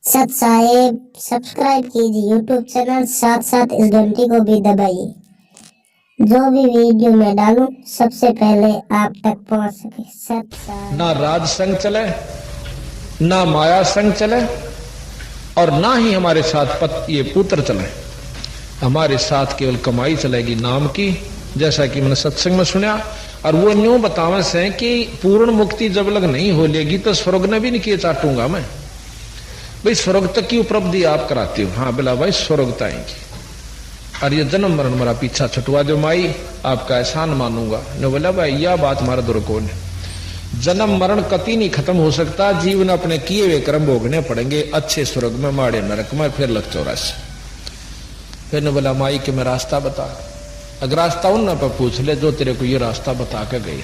सत साहेब सब्सक्राइब कीजिए YouTube channel, साथ साथ इस घंटी को भी दबाइए। जो भी वीडियो मैं डालूं सबसे पहले आप तक पहुंच सके। सत साहेब। ना राज संग चले, ना माया संग चले, और ना ही हमारे साथ ये पुत्र चले। हमारे साथ केवल कमाई चलेगी नाम की, जैसा कि मैंने सत्संग में सुना। और वो न्यू बतावे से कि पूर्ण मुक्ति जब लग नहीं हो लेगी तो स्वर्ग ने भी नहीं किए चाटूंगा मैं। भाई स्वर्ग तक की उपलब्धि आप कराती हो, हाँ बिला भाई स्वर्ग तक आएंगी। और ये जन्म मरण मेरा पीछा छुटवा दो माई, आपका एहसान मानूंगा। ने बोला भाई यह बात हमारा दुर्कोण है, जन्म मरण कति नहीं खत्म हो सकता, जीवन अपने किए हुए कर्म भोगने पड़ेंगे, अच्छे स्वर्ग में माड़े नरक में, फिर लग 84। फिर ने बोला माई कि मैं रास्ता बता। अगर रास्ता उन पर पूछ ले जो तेरे को ये रास्ता बता के गई।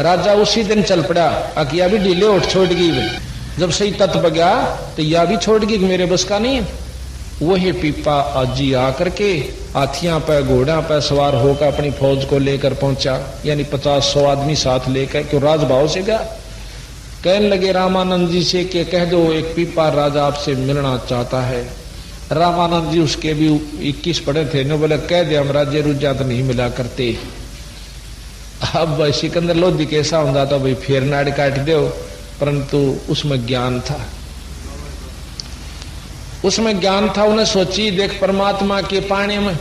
राजा उसी दिन चल पड़ा। अकिया भी ढीले उठ छोड़ गई, जब सही तत्व गया तो यह भी छोड़ गई, मेरे बस का नहीं। वही पीपा आजी आकर के हाथियां पे घोड़ा पे सवार होकर अपनी फौज को लेकर पहुंचा, यानी 50-100 आदमी साथ लेकर, क्यों राजभाव से गया। कहने लगे रामानंद जी से कि कह दो एक पीपा राजा आपसे मिलना चाहता है। रामानंद जी उसके भी 21 पढ़े थे, ने बोले कह दे हम राज्य रुझा तो नहीं मिला करते। अब सिकंदर लोधी कैसा होता तो भाई फेर नाड़ काट दो, परंतु उसमें ज्ञान था, उसमें ज्ञान था। उन्हें सोची देख परमात्मा के पाने में।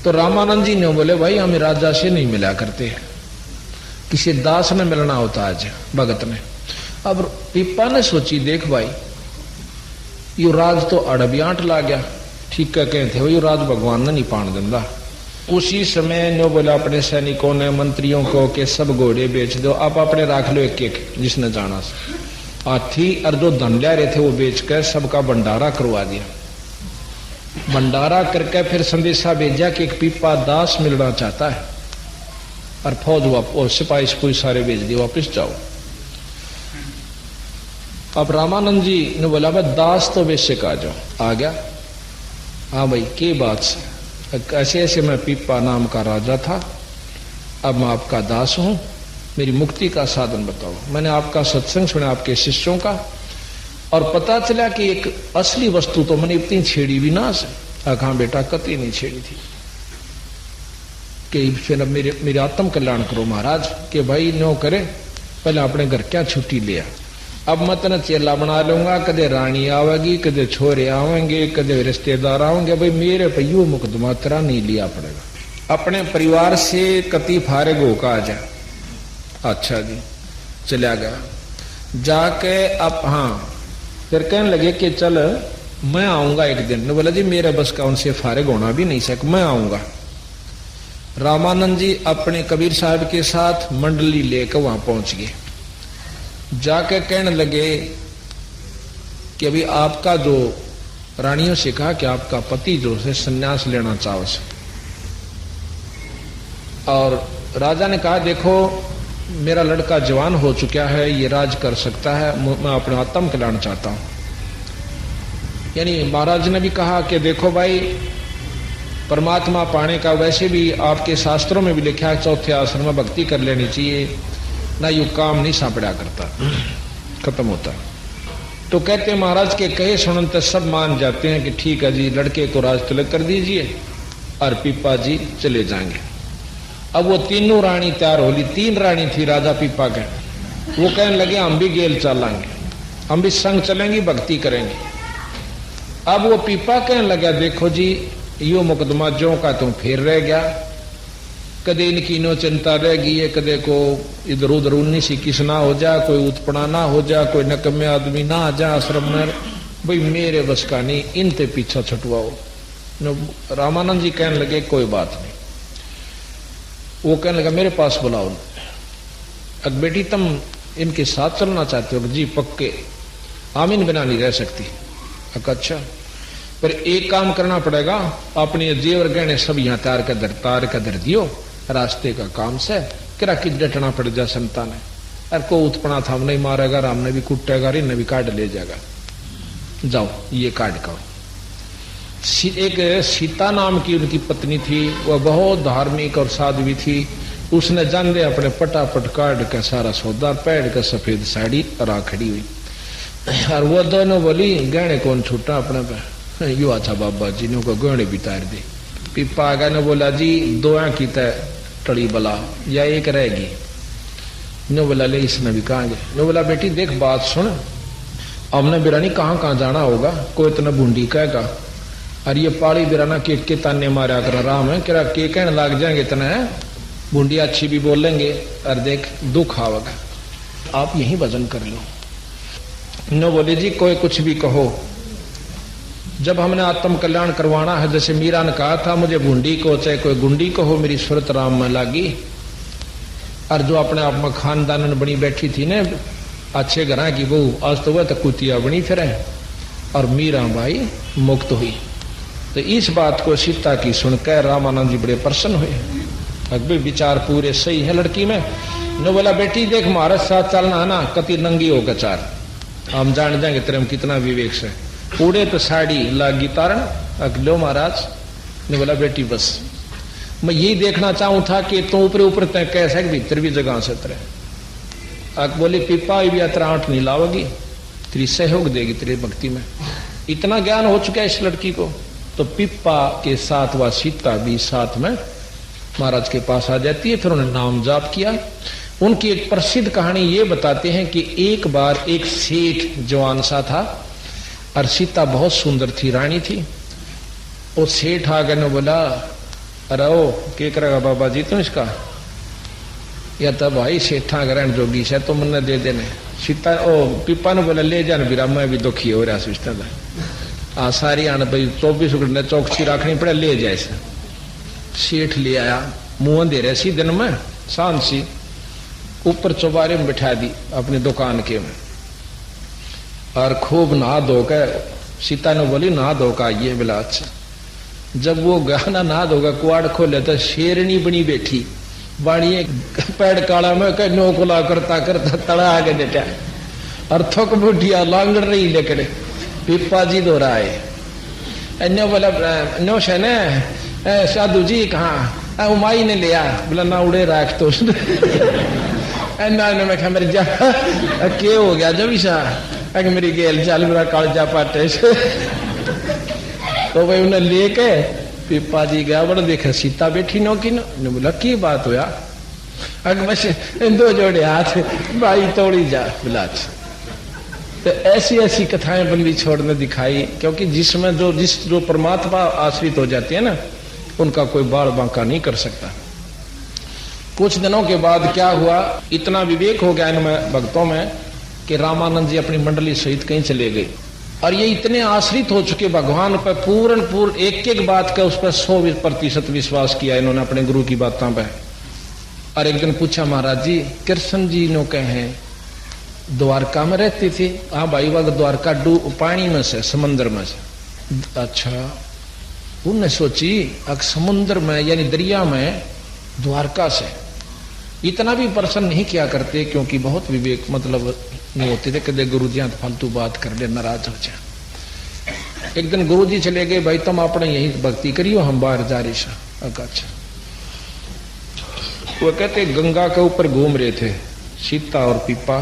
तो रामानंद जी ने बोले भाई हमें राजा से नहीं मिला करते, किसी दास ने मिलना होता आज भगत ने। अब पीपा ने सोची देख भाई यू राज तो अड़बियाट ला गया, ठीक है कहते हो, यू राज भगवान ने नहीं पान दिंदा। उसी समय नो बोला अपने सैनिकों ने मंत्रियों को कि सब घोड़े बेच दो, आप अपने राख लो एक एक जिसने जाना से। हाथी और जो धन ले रहे थे वो बेच कर सबका भंडारा करवा दिया। भंडारा करके फिर संदेशा भेजा कि एक पीपा दास मिलना चाहता है, और फौज सिपाही कोई सारे भेज दिए वापिस जाओ। अब रामानंद जी ने बोला भाई दास तो बेशक आ जाओ। आ गया। हाँ भाई के बात से ऐसे ऐसे मैं पीपा नाम का राजा था, अब मैं आपका दास हूं, मेरी मुक्ति का साधन बताओ। मैंने आपका सत्संग सुना आपके शिष्यों का, और पता चला कि एक असली वस्तु तो मैंने इतनी छेड़ी भी ना से। हाँ बेटा कतई नहीं छेड़ी थी कि फिर अब मेरे आत्म कल्याण करो महाराज, कि भाई नो करे पहले अपने घर क्या छुट्टी लिया। अब मैं तेना चेला बना लूंगा, कदे रानी आवेगी, कदे छोरे आवेंगे, कदे रिश्तेदार आवेंगे, भाई मेरे पे यू मुकदमा तेरा नहीं लिया पड़ेगा। अपने परिवार से कति फारे गो का आ जा। अच्छा जी चला गया जाके। अब हाँ फिर कहने लगे कि चल मैं आऊंगा एक दिन। ने बोला जी मेरे बस का उनसे फारिग होना भी नहीं सक, मैं आऊंगा। रामानंद जी अपने कबीर साहब के साथ मंडली लेकर वहां पहुंच गए। जाके कहने लगे कि अभी आपका जो रानियों से कहा कि आपका पति जो है संन्यास लेना चाहो से। और राजा ने कहा देखो मेरा लड़का जवान हो चुका है, ये राज कर सकता है, मैं अपना आत्म कल्याण चाहता हूं। यानी महाराज ने भी कहा कि देखो भाई परमात्मा पाने का वैसे भी आपके शास्त्रों में भी लिखा है, चौथे आश्रम में भक्ति कर लेनी चाहिए, ना यू काम नहीं सापड़ा करता, खत्म होता। तो कहते महाराज के कहे सुनते सब मान जाते हैं कि ठीक है जी लड़के को राज तिलक कर दीजिए और पीपा जी चले जाएंगे। अब वो तीनों रानी तैयार हो ली, 3 रानी थी राजा पीपा के। वो कहने लगे हम भी गेल चलेंगे, हम भी संग चलेंगे, भक्ति करेंगे। अब वो पीपा कहने लगा देखो जी यो मुकदमा जो का तुम फिर रह गया, कदे इनकी नो चिंता रह गई है, कदे को इधर उधर 19 किस ना हो जा, कोई उत्पना ना हो जा, कोई नकम्मे आदमी ना आ जा आश्रम में, भाई मेरे बस का नहीं, इनते पीछा छुटवाओ। रामानंद जी कहने लगे कोई बात नहीं। वो कहने लगा मेरे पास बुलाओ। अब बेटी तुम इनके साथ चलना चाहते हो? जी पक्के, हम इन बिना नहीं रह सकती। अच्छा पर एक काम करना पड़ेगा, अपने जेवर गहने सब यहाँ तार का धर दियो, रास्ते का काम से किरा कि डटना पड़ जा संतान है। अरे को उत्पना था नहीं मारेगा, राम ने भी कुटेगा, इन्हें भी काट ले जाएगा, जाओ ये काट करो। एक सीता नाम की उनकी पत्नी थी, वह बहुत धार्मिक और साध्वी थी। उसने जान दे अपने पटापट काट के सारा सौदा पैड़ के सफेद साड़ी रा खड़ी हुई। और वो दोनों बोली गहने कौन छूटा अपने पे, यू अच्छा बाबा जी ने को गहने भी तार दे। पिप्पा आगे ने बोला जी दो की तय टड़ी बला या एक रहेगी। नो बोला ले इसने भी कहांगे। नो बोला बेटी देख बात सुन, हमने बिरानी कहाँ कहाँ जाना होगा, कोई इतना बूंदी कहेगा और ये पाड़ी बिराना के ताने मारा कर आराम है क्या के कहने लग जाएंगे इतना है, बूंदी अच्छी भी बोलेंगे और देख दुख आवेगा, आप यही वजन कर लो। नो बोले जी कोई कुछ भी कहो, जब हमने आत्म कल्याण करवाना है, जैसे मीरा ने कहा था मुझे बूंदी को चाहे कोई गुंडी को हो मेरी सूरत राम में लागी, और जो अपने आप में खानदान में बनी बैठी थी ने अच्छे घर की बहू, आज तो वह तो कुतिया बनी फिर और मीरा भाई मुक्त हुई। तो इस बात को सीता की सुनकर रामानंद जी बड़े प्रसन्न हुए, अभी विचार पूरे सही है लड़की में। ने बोला बेटी देख महाराज साथ चलना है ना, कति नंगी होकर चार हम जान जाएंगे तेरे में कितना विवेक से, पूरे तो साड़ी लागी तारण अगलो महाराज। ने बोला बेटी बस मैं यही देखना चाहूं था कि तू ऊपर ऊपर तय कैसे भीतर भी जगह से तेरे। अक बोली पिप्पा भी अतराट नहीं लाओगी, तेरी सहयोग देगी तेरी भक्ति में। इतना ज्ञान हो चुका है इस लड़की को। तो पिप्पा के साथ वह सीता भी साथ में महाराज के पास आ जाती है। फिर उन्होंने नाम जाप किया। उनकी एक प्रसिद्ध कहानी ये बताते हैं कि एक बार एक सेठ जवान सा था और सीता बहुत सुंदर थी, रानी थी। वो सेठ आ गए ने बोला अरे ओ क्या करेगा बाबा जी तुम इसका, या तो भाई सेठा ग्रहण जोगी से तो मन दे देने। सीता ओ पिप्पा ने बोला ले जान बीरा मैं भी दुखी हो रहा सिस्टम आ सारी आने भाई 24 घंटे चौकसी रखनी पड़े, ले जाए से। सेठ ले आया, मुंह दे रहे सी दिन में शांत सी, ऊपर चौबारे में बिठा दी अपनी दुकान के में, और खूब नहा धोकर सीता ने बोली नहा धोकर आइए बोला अच्छा। जब वो गाना नहा धोकर कुआड़ खोले तो शेरनी बनी बैठी बाणिए पैड काला में नौकुला करता करता तड़ा आगे देटा और थक बुढ़िया लांगड़ रही लेकर पिप्पा जी दो रहा है। नो बोला नो शने साधु जी कहाँ उमाई ने लिया, बोला ना उड़े राख तो मैं क्या मेरी जा के हो गया जब ईसा अगर मेरी गेल चाल मेरा कालजा पाटे तो भाई उन्हें लेके पिप्पा जी गया, बड़ा देखा सीता बैठी नो की ने बोला की बात हुआ, अगर बस दो जोड़े हाथ भाई तोड़ी जा बोला। तो ऐसी ऐसी कथाएं बंदी छोड़ने दिखाई, क्योंकि जिसमें जो परमात्मा आश्रित हो जाती है ना उनका कोई बाल बांका नहीं कर सकता। कुछ दिनों के बाद क्या हुआ, इतना विवेक हो गया इनमें भक्तों में कि रामानंद जी अपनी मंडली सहित कहीं चले गए, और ये इतने आश्रित हो चुके भगवान पर पूर्ण एक एक बात का उस पर 100% विश्वास किया इन्होंने अपने गुरु की बातों पर। और एक दिन पूछा महाराज जी कृष्ण जी नो कहे द्वारका में रहती थी, हाँ भाई वह द्वारका पानी में से समंदर में से। अच्छा उनने सोची अब समुद्र में यानी दरिया में द्वारका से, इतना भी प्रसन्न नहीं किया करते क्योंकि बहुत विवेक मतलब नहीं होते थे, कदे गुरु जी फालतू बात कर ले नाराज हो जाए। एक दिन गुरु जी चले गए भाई तुम अपने यही भक्ति करियो हम बाहर जा रही सा। अच्छा वो कहते गंगा के ऊपर घूम रहे थे सीता और पिप्पा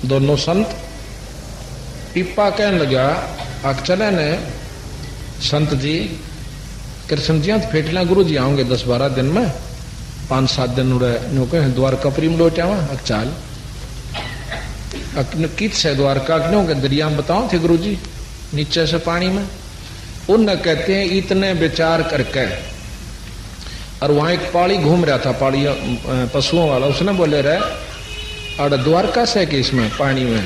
दोनों संत। पिप्पा कहने लगा आग चले ने संत जी कृष्ण जी फेटला गुरु जी आओगे 10-12 दिन में, 5-7 दिन उड़े द्वारका प्रीम लौट आवा चाल कित से द्वारका क्यों के दरिया में बताओ थे गुरु जी नीचे से पानी में। उन कहते हैं इतने विचार करके, और वहां एक पाड़ी घूम रहा था पाड़ी पशुओं वाला, उसने बोले रहे और द्वारका से कि इसमें पानी में,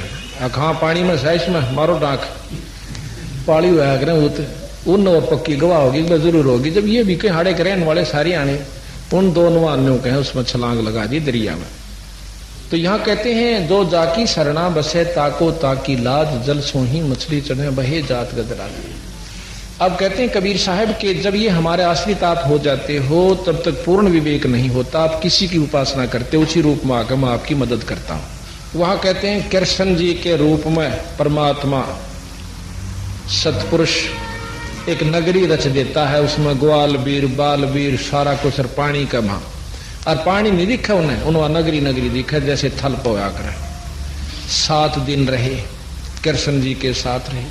हाँ पानी में से इसमें मारो डाक पाड़ी हुआ करे उन और पक्की गवाह होगी जरूर होगी। जब ये भी कहीं हाड़े के रहने वाले सारी आने उन दोनों आने कहे उसमें छलांग लगा दी दरिया में। तो यहाँ कहते हैं दो जाकी सरना बसे ताको ताकी लाज जल सोही मछली चढ़े बहे जात गदरा। अब कहते हैं कबीर साहब के जब ये हमारे आश्रित आप हो जाते हो तब तक पूर्ण विवेक नहीं होता, आप किसी की उपासना करते उसी रूप में आकर मैं आपकी मदद करता हूं। वहां कहते हैं कृष्ण जी के रूप में परमात्मा सतपुरुष एक नगरी रच देता है, उसमें ग्वाल बीर बाल बीर सारा कुछ और पानी का मां, और पानी नहीं दिखा उन्हें नगरी नगरी दिखा जैसे थल पोया कर। 7 दिन रहे कृष्ण जी के साथ रही,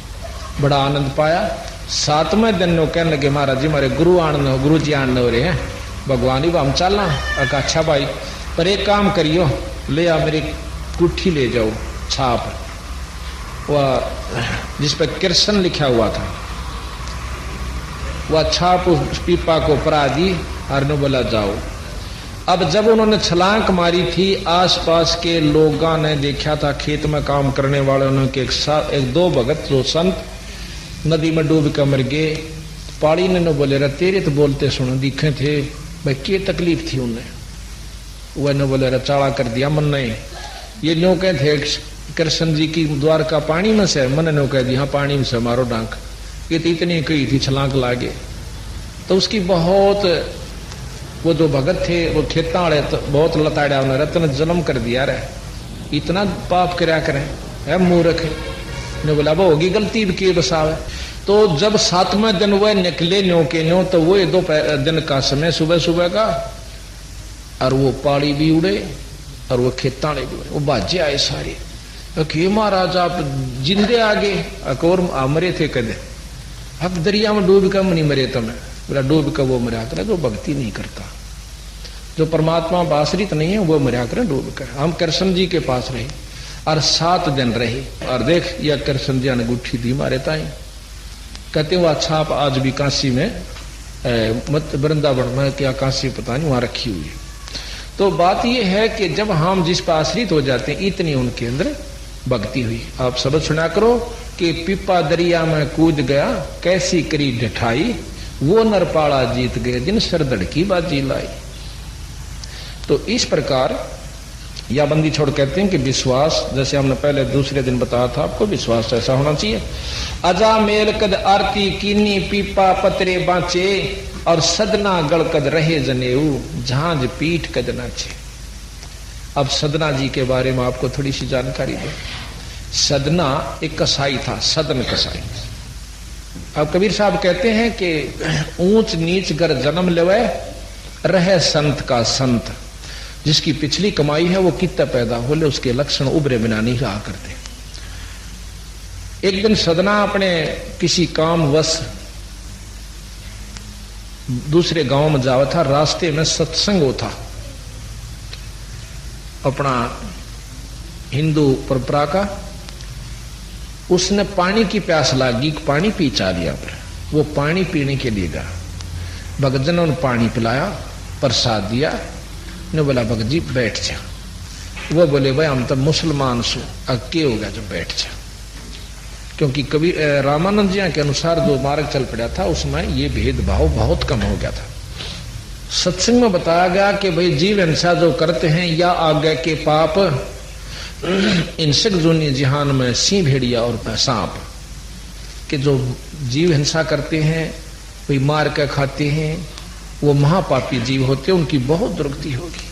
बड़ा आनंद पाया। 7वें दिन नो कहने लगे महाराज जी हमारे गुरु जी आने हो रहे हैं, भगवान ही हम चलना। अच्छा भाई, पर एक काम करियो, ले आ मेरी कुट्ठी ले जाओ, छाप वह जिस पर कृष्ण लिखा हुआ था, वह छाप उस पीपा को परा दी और ने बोला जाओ। अब जब उन्होंने छलांग मारी थी, आसपास के लोगों ने देखा था, खेत में काम करने वालों ने कि एक दो भगत जो संत नदी में डूब कर मर गए। पाड़ी ने बोले रहा तेरे तो बोलते सुनो दिखे थे भाई, क्या तकलीफ थी उन्हें? वह ने बोले रहा चाड़ा कर दिया मन नहीं, ये न्यों कहे थे कृष्ण जी की द्वार का पानी में से, मन ने कह दिया पानी में से मारो डांक, ये तो इतनी कही थी छलांग लागे। तो उसकी बहुत, वो जो भगत थे वो खेता वाले तो बहुत लताड़ा, उन्हें रत्न जन्म कर दिया रहे, इतना पाप कराया करें है मूर्ख ने बोला वो होगी गलती के बसावे। तो जब 7वें दिन वह निकले न्यों के न्यों, तो वो 2 दिन का समय सुबह सुबह का, और वो पाड़ी भी उड़े और वो खेताने भी उड़े, वो बाजे आए सारे कि महाराज आप जिंदे आगे और मरे थे कदे, अब दरिया में डूब कर नहीं मरे तुम्हें? बोला डूब कर वो मरा करे जो भक्ति नहीं करता, जो परमात्मा बासरित नहीं है वो मरा करे डूब कर। हम कृष्ण जी के पास रहे और 7 दिन रहे, और देख यह कृष्ण जी ने गुट्ठी दी मारे ताई, कहते हुआ छाप आज भी काशी में मत वृंदावन में क्या काशी पता नहीं वहां रखी हुई है। तो बात यह है कि जब हम जिस पर आश्रित हो जाते हैं इतनी उनके अंदर भक्ति हुई। आप शब्द सुना करो कि पिपा दरिया में कूद गया कैसी करी ढठाई, वो नरपाड़ा जीत गए दिन सरदड़ की बाजी लाई। तो इस प्रकार या बंदी छोड़ कहते हैं कि विश्वास, जैसे हमने पहले दूसरे दिन बताया था आपको, विश्वास ऐसा होना चाहिए। अजा मेल कद आरती कीनी पीपा पतरे बांचे, और सदना गढ़ कद रहे जनेऊ झांझ पीठ कद नाचे। अब सदना जी के बारे में आपको थोड़ी सी जानकारी दे। सदना एक कसाई था, सदन कसाई। अब कबीर साहब कहते हैं कि ऊंच नीच कर जन्म लेवे रहे संत का संत, जिसकी पिछली कमाई है वो कितना पैदा हो ले उसके लक्षण उभरे बिना नहीं रहा करते। एक दिन सदना अपने किसी काम वश दूसरे गांव में जावा था, रास्ते में सत्संग होता अपना हिंदू परंपरा का। उसने पानी की प्यास लगी, पानी पी चा लिया, पर वो पानी पीने के लिए गया। भगतजनों ने पानी पिलाया, प्रसाद दिया, ने बोला भगत जी बैठ जा। वो बोले भाई हम तो मुसलमान सो, अक्के हो गया जो बैठ जा, क्योंकि कभी रामानंद जी के अनुसार जो मार्ग चल पड़ा था उसमें ये भेदभाव बहुत कम हो गया था। सत्संग में बताया गया कि भाई जीव हिंसा जो करते हैं या आगे के पाप हिंसक जोनी जिहान में सिंह भेड़िया और सांप के जो जीव हिंसा करते हैं, कोई मार कर खाते हैं, वो महापापी जीव होते हैं, उनकी बहुत दुर्गति होगी।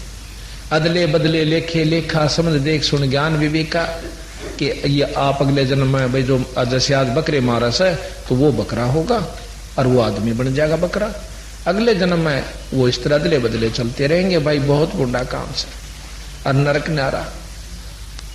अदले बदले लेखे लेखा समझ देख सुन ज्ञान विवेका, कि ये आप अगले जन्म में भाई जो जैसे आज बकरे मारस है तो वो बकरा होगा और वो आदमी बन जाएगा बकरा। अगले जन्म में वो इस तरह अदले बदले चलते रहेंगे भाई, बहुत बुरा काम से, और नरक न्यारा।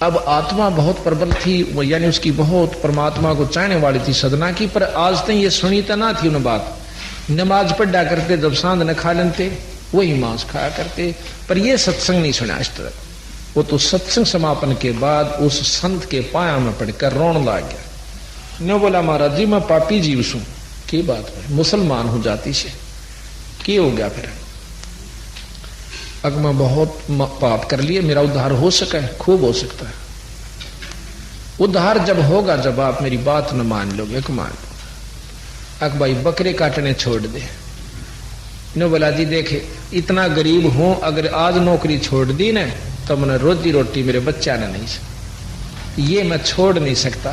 अब आत्मा बहुत प्रबल थी, यानी उसकी बहुत परमात्मा को चाहने वाली थी सदना की, पर आज तक ये सुनी तो ना थी उन बात। नमाज पढ़ा करते, जब सांध न खा लेते वही मांस खाया करते, पर ये सत्संग नहीं सुना इस तरह। वो तो सत्संग समापन के बाद उस संत के पाया में पड़कर रोन लग गया। ने बोला महाराज जी मैं पापी जीव सू, की बात है मुसलमान हो जाती से की हो गया? फिर अगर मैं बहुत पाप कर लिए, मेरा उद्धार हो सका है? खूब हो सकता है। उद्धार जब होगा जब आप मेरी बात न मान लोगे। एक मान लो अक भाई बकरे काटने छोड़ दे। ने बोला जी देखे इतना गरीब हूं, अगर आज नौकरी छोड़ दी ना तो मैंने रोजी रोटी मेरे बच्चा ने नहीं, ये मैं छोड़ नहीं सकता।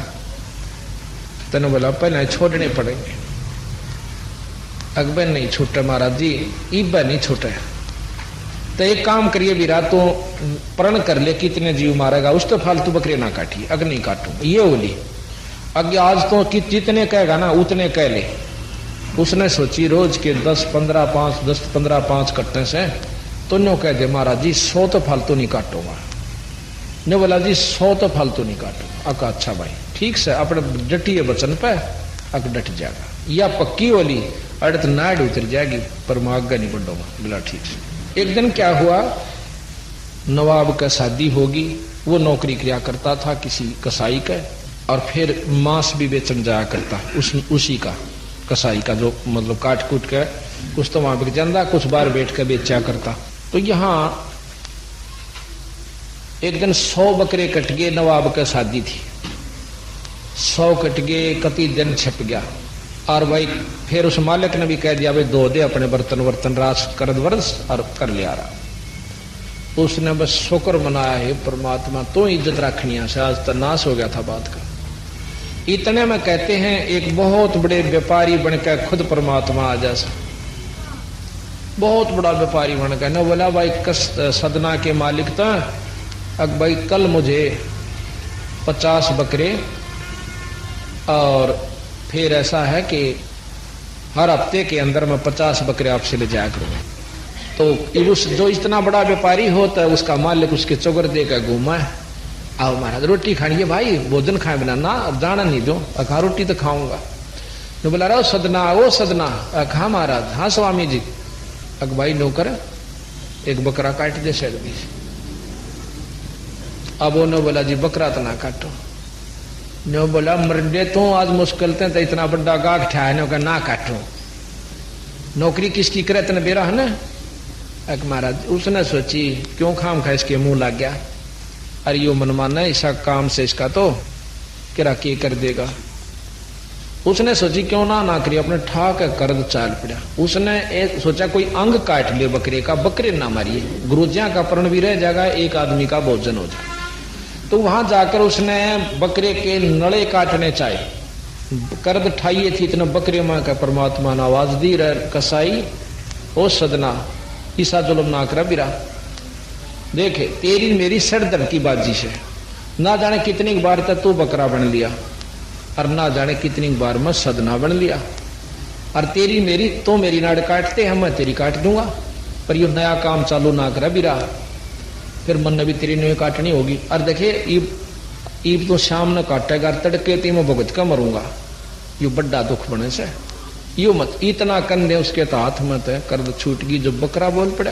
तने बोला पहले छोड़ने पड़ेंगे। अकबर नहीं छूटे महाराज जी, इब्बा नहीं छूटे। तो एक काम करिए भी रातों प्रण कर ले कितने जीव मारेगा, उस तो फालतू बकरे ना काटिए। अगर नहीं काटू ये बोली अगे आज तो कि जितने कहेगा ना उतने कह ले। उसने सोची रोज के 10-15 5 कटने से तो न्यों कह दे महाराज जी 100 तो फालतू नहीं काटूंगा। ने बोला जी 100 तो फालतू नहीं काटूंगा। अका अच्छा भाई ठीक से अपने डटिए वचन पे अग डट जाएगा, या पक्की वाली अड़त नाड़ उतर जाएगी पर मैं आगे नहीं बढ़ूंगा। बोला ठीक से। एक दिन क्या हुआ, नवाब का शादी होगी, वो नौकरी किया करता था किसी कसाई का, और फिर मांस भी बेचन जाया करता उसी का, कसाई का, जो मतलब काट कूट के कुछ तो वहां बिक जाता, कुछ बार बैठ के बेचा करता। तो यहाँ एक दिन 100 बकरे कट गए, नवाब का शादी थी, 100 कट गए, कति दिन छिप गया। और भाई फिर उस मालिक ने भी कह दिया भाई धो दे अपने बर्तन वर्तन रास कर वर्ष और कर लिया रहा। उसने बस शुक्र मनाया, है परमात्मा तो इज्जत रखनी से, आज तो नाश हो गया था बात का। इतने में कहते हैं एक बहुत बड़े व्यापारी बनकर खुद परमात्मा आ जा, बहुत बड़ा व्यापारी बनकर न बोला भाई सदना के मालिक तो अब भाई कल मुझे 50 बकरे, और फिर ऐसा है कि हर हफ्ते के अंदर मैं 50 बकरे आपसे ले जाया करूंगा। तो उस जो इतना बड़ा व्यापारी होता है उसका मालिक उसके चौगर देकर घूमा है, आओ महाराज रोटी खानी है भाई, भोजन खाए बिना ना जाना नहीं दो, अखा रोटी तो खाऊंगा। तो बोला रहा सदना, वो सदना, खा महाराज, हाँ स्वामी जी। अक भाई नौकर एक बकरा काट दे सैड भी। अब उन्होंने बोला जी बकरा तो ना काटो। ने बोला मरडे तो आज मुश्किल थे तो इतना बड़ा गाग ठा है ना काटो, नौकरी किसकी करे तेने बेरा है ना। अक महाराज उसने सोची क्यों खाम खा इसके मुंह लग गया, अरे यो मनमाना ऐसा काम से इसका तो किरा के कर देगा। उसने सोची क्यों ना करी, अपने ठाक कर चाल पड़ा। उसने सोचा कोई अंग काट ले बकरे का, बकरे ना मारिए, गुरुजिया का प्रण भी रह जाएगा, एक आदमी का भोजन हो जाए। तो वहां जाकर उसने बकरे के नड़े काटने चाहे, कर्द ठाइए थी इतने बकरे मां का परमात्मा ने आवाज दी रह कसाई ओ सदना ईसा जुलम ना कर बिरा, देखे तेरी मेरी सरदर्द की बाजी से ना जाने कितनी बार तक तू बकरा बन लिया, और ना जाने कितनी बार मैं सदना बन लिया, और तेरी मेरी तो मेरी नाड़ काटते हैं मैं तेरी काट दूंगा, पर यो नया काम चालू ना कर बिरा, फिर मन ने भी तेरी नहीं काटनी होगी। और देखे ईब तो शाम न काटेगा, तड़के ती मैं भुगत का मरूंगा, यो बड़ा दुख बने से यो मत इतना कंधे उसके तो हाथ मत है, कर्द छूट गई, जो बकरा बोल पड़ा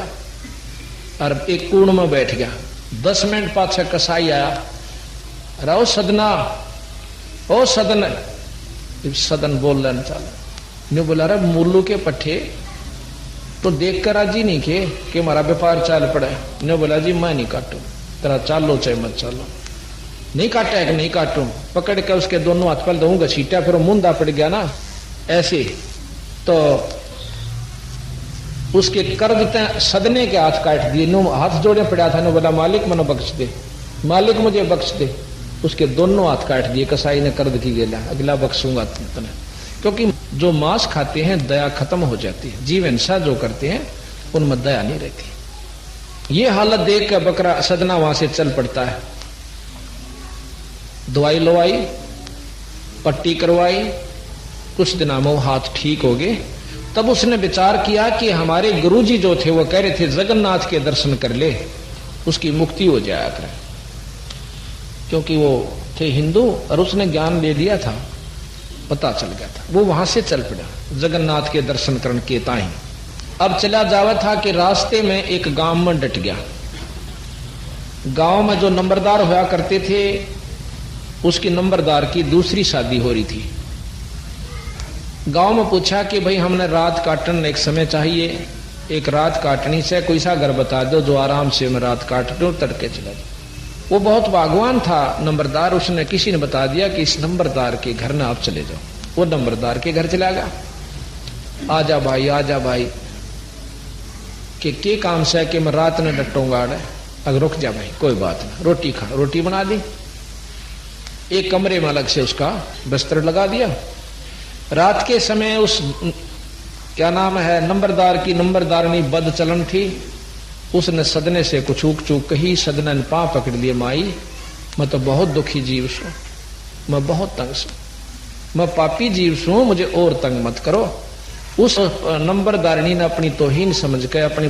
और एक कूड़ में बैठ गया। 10 मिनट पाछे कसाई आया, रहो सदना ओ सदन, सदन बोल रहे चल ने बोला रहा मुल्लू के पट्टे तो देख कर राजी नहीं कि हमारा व्यापार चाल पड़ा। ने बोला जी मैं नहीं काटू, तेरा चालो चाहे मत चालो, नहीं काटा है कि नहीं काटू। पकड़ के उसके दोनों हाथ पर दूंगा छीटा, फिर मुंदा पड़ गया ना ऐसे, तो उसके कर्द सदने के हाथ काट दिए, नो हाथ जोड़े पड़ा था। ने बोला मालिक मनो बख्श दे, मालिक मुझे बख्श दे। उसके दोनों हाथ काट दिए, कसाई ने कर्द की गेला, अगला बख्शूंगा तुमने। क्योंकि जो मांस खाते हैं दया खत्म हो जाती है, जीव हिंसा जो करते हैं उनमें दया नहीं रहती। ये हालत देख कर बकरा सदना वहां से चल पड़ता है। दवाई लवाई, पट्टी करवाई, कुछ दिनों में वो हाथ ठीक हो गए। तब उसने विचार किया कि हमारे गुरुजी जो थे वो कह रहे थे जगन्नाथ के दर्शन कर ले, उसकी मुक्ति हो जाया करे, क्योंकि वो थे हिंदू और उसने ज्ञान ले लिया था, पता चल गया था। वो वहां से चल पड़ा जगन्नाथ के दर्शन करने के ताई। अब चला जावा था कि रास्ते में एक गांव में डट गया। गांव में जो नंबरदार हुआ करते थे उसकी नंबरदार की दूसरी शादी हो रही थी। गांव में पूछा कि भाई हमने रात काटन एक समय चाहिए, एक रात काटनी से कोई सा घर बता दो जो आराम से मैं रात काट दूं, तड़के चला जाऊं। वो बहुत भागवान था नंबरदार, उसने किसी ने बता दिया कि इस नंबरदार के घर में आप चले जाओ। वो नंबरदार के घर चला गया। आजा भाई आजा भाई, के काम से कि मैं रात में डटूंगा। अगर रुक जा भाई कोई बात ना, रोटी खा, रोटी बना दी, एक कमरे में अलग से उसका बिस्तर लगा दिया। रात के समय उस क्या नाम है नंबरदार की नंबरदारनी बद चलन थी, उसने सदने से कुछ चूक चूक कही। सदने ने पांव पकड़ लिए, माई मैं तो बहुत दुखी जीव सू, मैं बहुत तंग सू, मैं पापी जीव सू, मुझे और तंग मत करो। उस नंबरदारिणी ने अपनी तौहीन समझ के, अपनी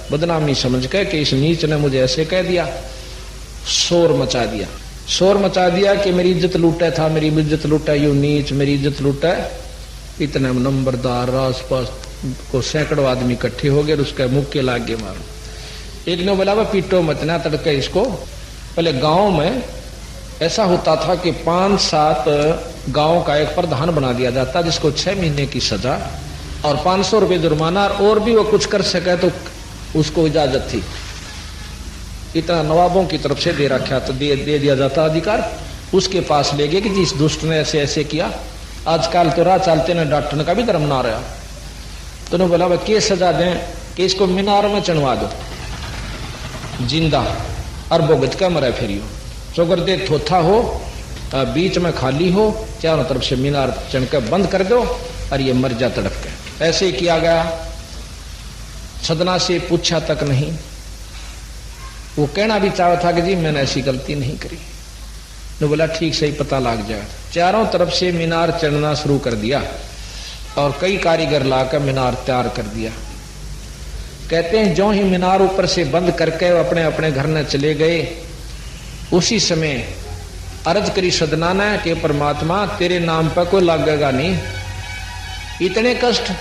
बदनामी समझ के कि इस नीच ने मुझे ऐसे कह दिया, शोर मचा दिया। शोर मचा दिया कि मेरी इज्जत लूटा था, मेरी इज्जत लूटा, यू नीच मेरी इज्जत लूटा। इतने नंबरदार आस पास को सैकड़ों आदमी इकट्ठे हो गए, उसके मुक्के लाग गए मारो। एक ने बोला वह पीटो मत ना तड़के इसको। पहले गांव में ऐसा होता था कि 5-7 गांव का एक प्रधान बना दिया जाता, जिसको 6 महीने की सजा और 500 रुपये जुर्माना, और भी वो कुछ कर सके तो उसको इजाजत थी। इतना नवाबों की तरफ से दे रखा तो दे दिया जाता अधिकार। उसके पास ले गए कि जिस दुष्ट ने ऐसे ऐसे किया। आजकल तो राह चलते ने डॉक्टर का भी धर्म ना रहा। तो उन्होंने बोला क्या सजा दें कि इसको मीनार में चढ़वा दो जिंदा, और भुगत का मरे फिर चौगर दे थोथा हो, बीच में खाली हो, चारों तरफ से मीनार चढ़कर बंद कर दो और ये मर जा तड़प के। ऐसे ही किया गया। सदना से पूछा तक नहीं। वो कहना भी चाहा था कि जी मैंने ऐसी गलती नहीं करी। ने बोला ठीक से ही पता लग जाए। चारों तरफ से मीनार चढ़ना शुरू कर दिया और कई कारीगर लाकर मीनार तैयार कर दिया। कहते हैं जो ही मीनार ऊपर से बंद करके अपने अपने घर में चले गए, उसी समय अर्ज करी सदना ने कि परमात्मा तेरे नाम पर कोई लागेगा नहीं, इतने कष्ट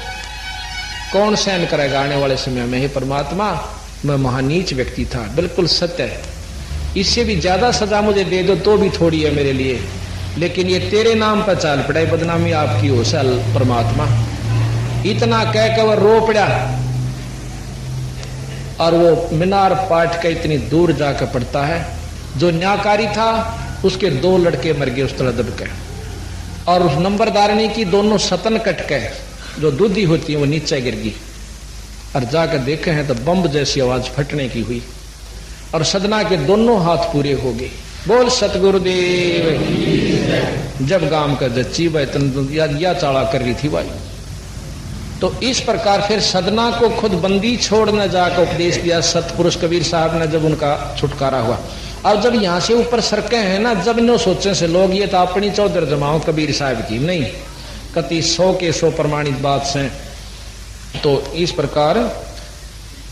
कौन सहन करेगा आने वाले समय में। हे परमात्मा मैं महानीच व्यक्ति था, बिल्कुल सत्य है, इससे भी ज्यादा सजा मुझे दे दो तो भी थोड़ी है मेरे लिए, लेकिन ये तेरे नाम पर चाल पड़े, बदनामी आपकी हो सल परमात्मा। इतना कह के वह रो पड़ा और वो मीनार पाट के इतनी दूर जाकर पड़ता है। जो न्याकारी था उसके 2 लड़के मर गए उस तरह दब के, और उस नंबरदारनी की दोनों सतन कट के जो दूधी होती है वो नीचे गिर गई, और जाकर देखे हैं तो बम जैसी आवाज फटने की हुई और सदना के दोनों हाथ पूरे हो गए। बोल सतगुरुदेव। जब गांव का जच्ची भाई या चाड़ा कर रही थी भाई। तो इस प्रकार फिर सदना को खुद बंदी छोड़ने जाकर उपदेश दिया सतपुरुष कबीर साहब ने, जब उनका छुटकारा हुआ। और जब यहां से ऊपर सरके हैं ना, जब इन सोचे से लोग ये तो अपनी चौधर जमाओ कबीर साहब की नहीं, कति 100 के 100 प्रमाणित बात से। तो इस प्रकार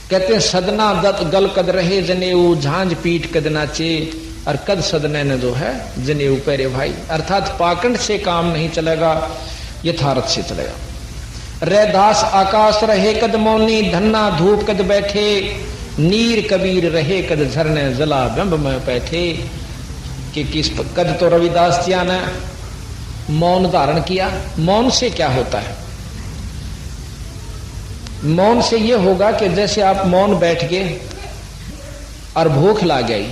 कहते हैं सदना दत्त गल कद रहे जनेऊ, झांझ पीठ कद नाचे, और कद सदने ने जो है जनेऊ पहरे भाई। अर्थात पाखंड से काम नहीं चलेगा, यथार्थ से चलेगा। रे दास आकाश रहे कद मौनी, धन्ना धूप कद बैठे, नीर कबीर रहे कद झरने जला बिंब में बैठे। कि किस कद तो रविदास जी ने मौन धारण किया। मौन से क्या होता है? मौन से यह होगा कि जैसे आप मौन बैठ गए और भूख लग गई,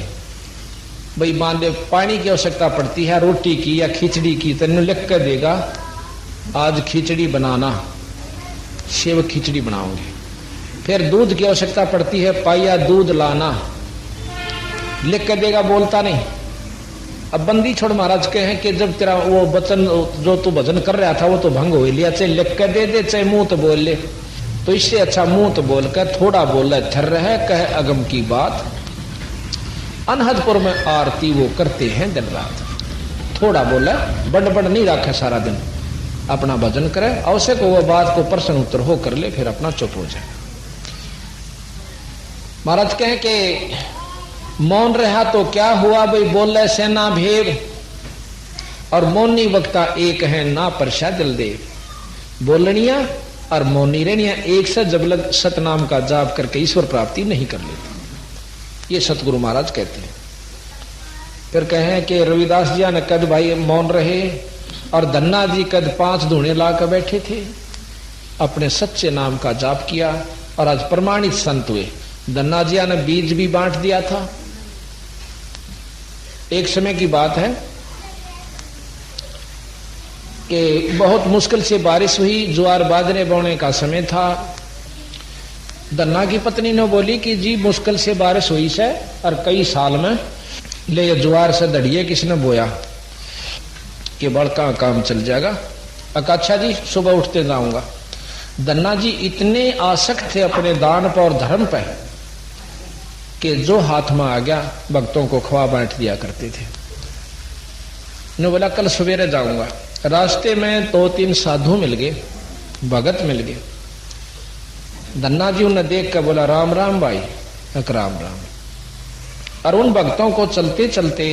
भाई मान ले पानी की आवश्यकता पड़ती है, रोटी की या खिचड़ी की, तो लिख कर देगा आज खिचड़ी बनाना, सेव खिचड़ी बनाओगे। फिर दूध की आवश्यकता पड़ती है, पाया दूध लाना, लिख कर देगा, बोलता नहीं। अब बंदी छोड़ महाराज के हैं कि जब तेरा वो वचन जो तू भजन कर रहा था वो तो भंग हो लिया, चाहे लिख कर दे दे चाहे मुंह तो बोल ले। तो इससे अच्छा मुंह तो बोल कर थोड़ा बोल थर रहे कहे अगम की बात। अनहदपुर में आरती वो करते हैं दिन रात, थोड़ा बोला बड़ बड़ नहीं रखे सारा दिन, अपना भजन करे, आवश्यक वो बात को प्रश्न उत्तर हो कर ले, फिर अपना चुप हो जाए। महाराज कहें कि मौन रहा तो क्या हुआ, भाई बोले सेना भेद, और मौनी वक्ता एक है ना परशा दिल दे। बोलनिया और मौनी रहनिया एक से जब लग सतनाम का जाप करके ईश्वर प्राप्ति नहीं कर लेते, ये सतगुरु महाराज कहते हैं। फिर कहें कि रविदास जी ने कद भाई मौन रहे, और धन्ना जी कद 5 धूणे लाकर बैठे थे, अपने सच्चे नाम का जाप किया और आज प्रमाणित संत हुए। धन्ना जी ने बीज भी बांट दिया था। एक समय की बात है कि बहुत मुश्किल से बारिश हुई, ज्वार बाजरे बोने का समय था। धन्ना की पत्नी ने बोली कि जी मुश्किल से बारिश हुई से और कई साल में ले ज्वार से दड़िए किसने बोया कि बड़का काम चल जाएगा। अच्छा जी सुबह उठते जाऊंगा। धन्ना जी इतने आसक्त थे अपने दान पर और धर्म पर कि जो हाथ में आ गया भक्तों को खवा बांट दिया करते थे। ने बोला कल सवेरे जाऊंगा। रास्ते में 2-3 साधु मिल गए, भगत मिल गए। धन्ना जी उन्हें देख कर बोला राम राम भाई, राम राम। और उन भक्तों को चलते चलते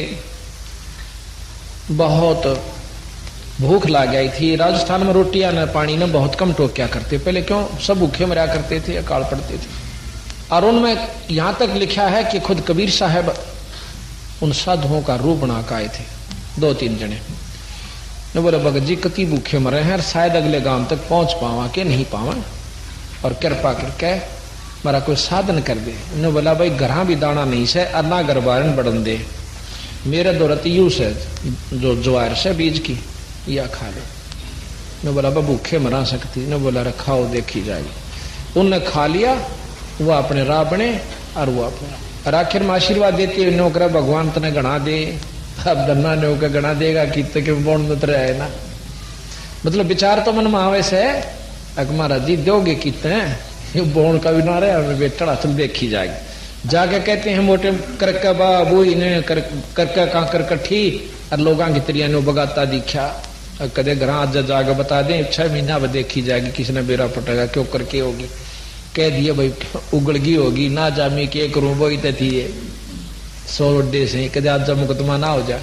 बहुत भूख लग गई थी। राजस्थान में रोटियां न पानी ने बहुत कम टोक्या करते, पहले क्यों सब भूखे मरा करते थे, अकाल पड़ते थे। और उनमें यहां तक लिखा है कि खुद कबीर साहब उन साधुओं का रूप बना के आए थे, 2-3 जने ने बोले भगत जी कति भूखे मरे हैं, शायद अगले गांव तक पहुंच पावा के नहीं पावा, और कृपा करके मेरा कोई साधन कर दे। ने बोला भाई घर भी दाना नहीं से, अन्ना घर बारन बढ़न दे, मेरे दौरती यू से जो ज्वार से बीज की या खा लो। ने बोला बा भूखे मरा सकती, ने बोला रखाओ देखी जाएगी। उनने खा लिया, वो अपने राह बने और वो अपने, और आखिर में आशीर्वाद देते हुए नौकरा भगवान तने गणा दे। अब धन्ना ने होकर गणा देगा कि के बोन में है ना, मतलब विचार तो मन में आवे से महाराज जी दोगे कितने बोन का भी ना रहे, हमें बेटा चल देखी जाएगी। जाके कहते हैं मोटे करका बाबू इन्हें करका कांकर कट्ठी, और लोगों की तरिया ने बगाता दिखा, कदे घर आज जाके बता दें 6 महीना बाद देखी जाएगी, किसी ने बेरा पटेगा क्यों करके होगी, कह दिए भाई उगड़गी होगी ना जामी के करूं वो ही थी 100 अड्डे से कदे आज मुकदमा ना हो जाए।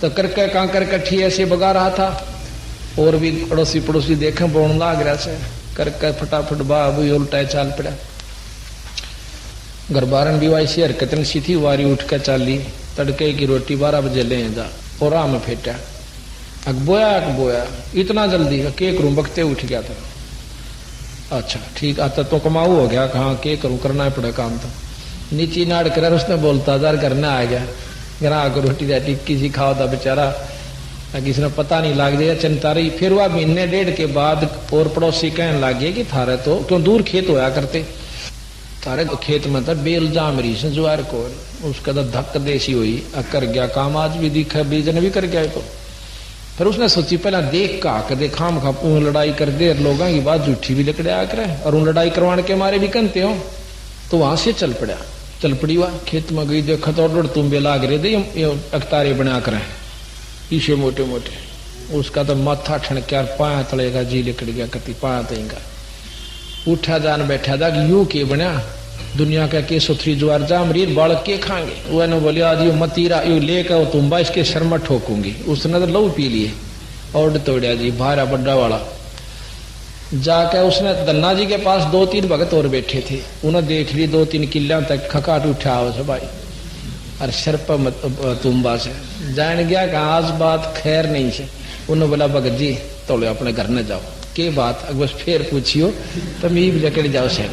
तो करके कांकर कट्ठी ऐसे बगा रहा था, और भी अड़ोसी पड़ोसी देखे बोन लाग रहा से, करके फटाफट बाबू उल्टा चाल पड़ा। घर बारन भी वाई सी हरकतन सी थी, वारी उठ कर चाली, तड़के की रोटी 12 बजे ले जा और आम फेटा अकबोया इतना जल्दी के करूं, बकते उठ गया था। अच्छा ठीक आता तो कमाऊ हो गया, कहाँ के करूं, करना पड़े काम तो। नीची नाड़ कर उसने बोलता था करना आ गया, ग्राहक रोटी राटी किसी खाओ था बेचारा, किसी ने पता नहीं लाग जाएगा चिंता रही। फिर वह 1.5 के बाद और पड़ोसी कहने लगे कि थारे तो क्यों दूर खेत होया करते, थारे तो खेत में था बेल जाम रही से ज्वार को, उसका तो धक्क देसी हुई, कर गया काम, आज भी दिखा बीजन भी कर गया। तो फिर उसने सोची पहला देख का कदे खाम खा लड़ाई कर दे, लोगों की बात झूठी भी लकड़े आ करे, और उन लड़ाई करवाने के मारे भी कहते हो। तो वहां से चल पड़ी वह खेत में गई, देखा तो तुम्बे लाग रहे थे अखतारे बना कर ईशे मोटे मोटे, उसका तो माथा ठनक्या पाया तलेगा जी लिकड़ गया, कति पाया तयगा उठा जान बैठा था कि यू के बना दुनिया का के सुथरी ज्वार जाम रीर बालक के खाएंगे। वह ने बोले आज यू मतीरा यू लेकर वो तुम्बा इसके सर में ठोकूंगी। उसने तो लहू पी लिए और तोड़िया जी भारा बड्डा वाला। जाकर उसने दन्ना जी के पास 2-3 भगत और बैठे थे, उन्हें देख ली 2-3 किल्ला तक खकाट उठा हो भाई, और शर्प तुम्बा से जान गया कि आज बात खैर नहीं है। उन्होंने बोला भगत जी तोड़े अपने घर न जाओ, के बात बस फिर पूछियो तो मी लकड़ जाओ से।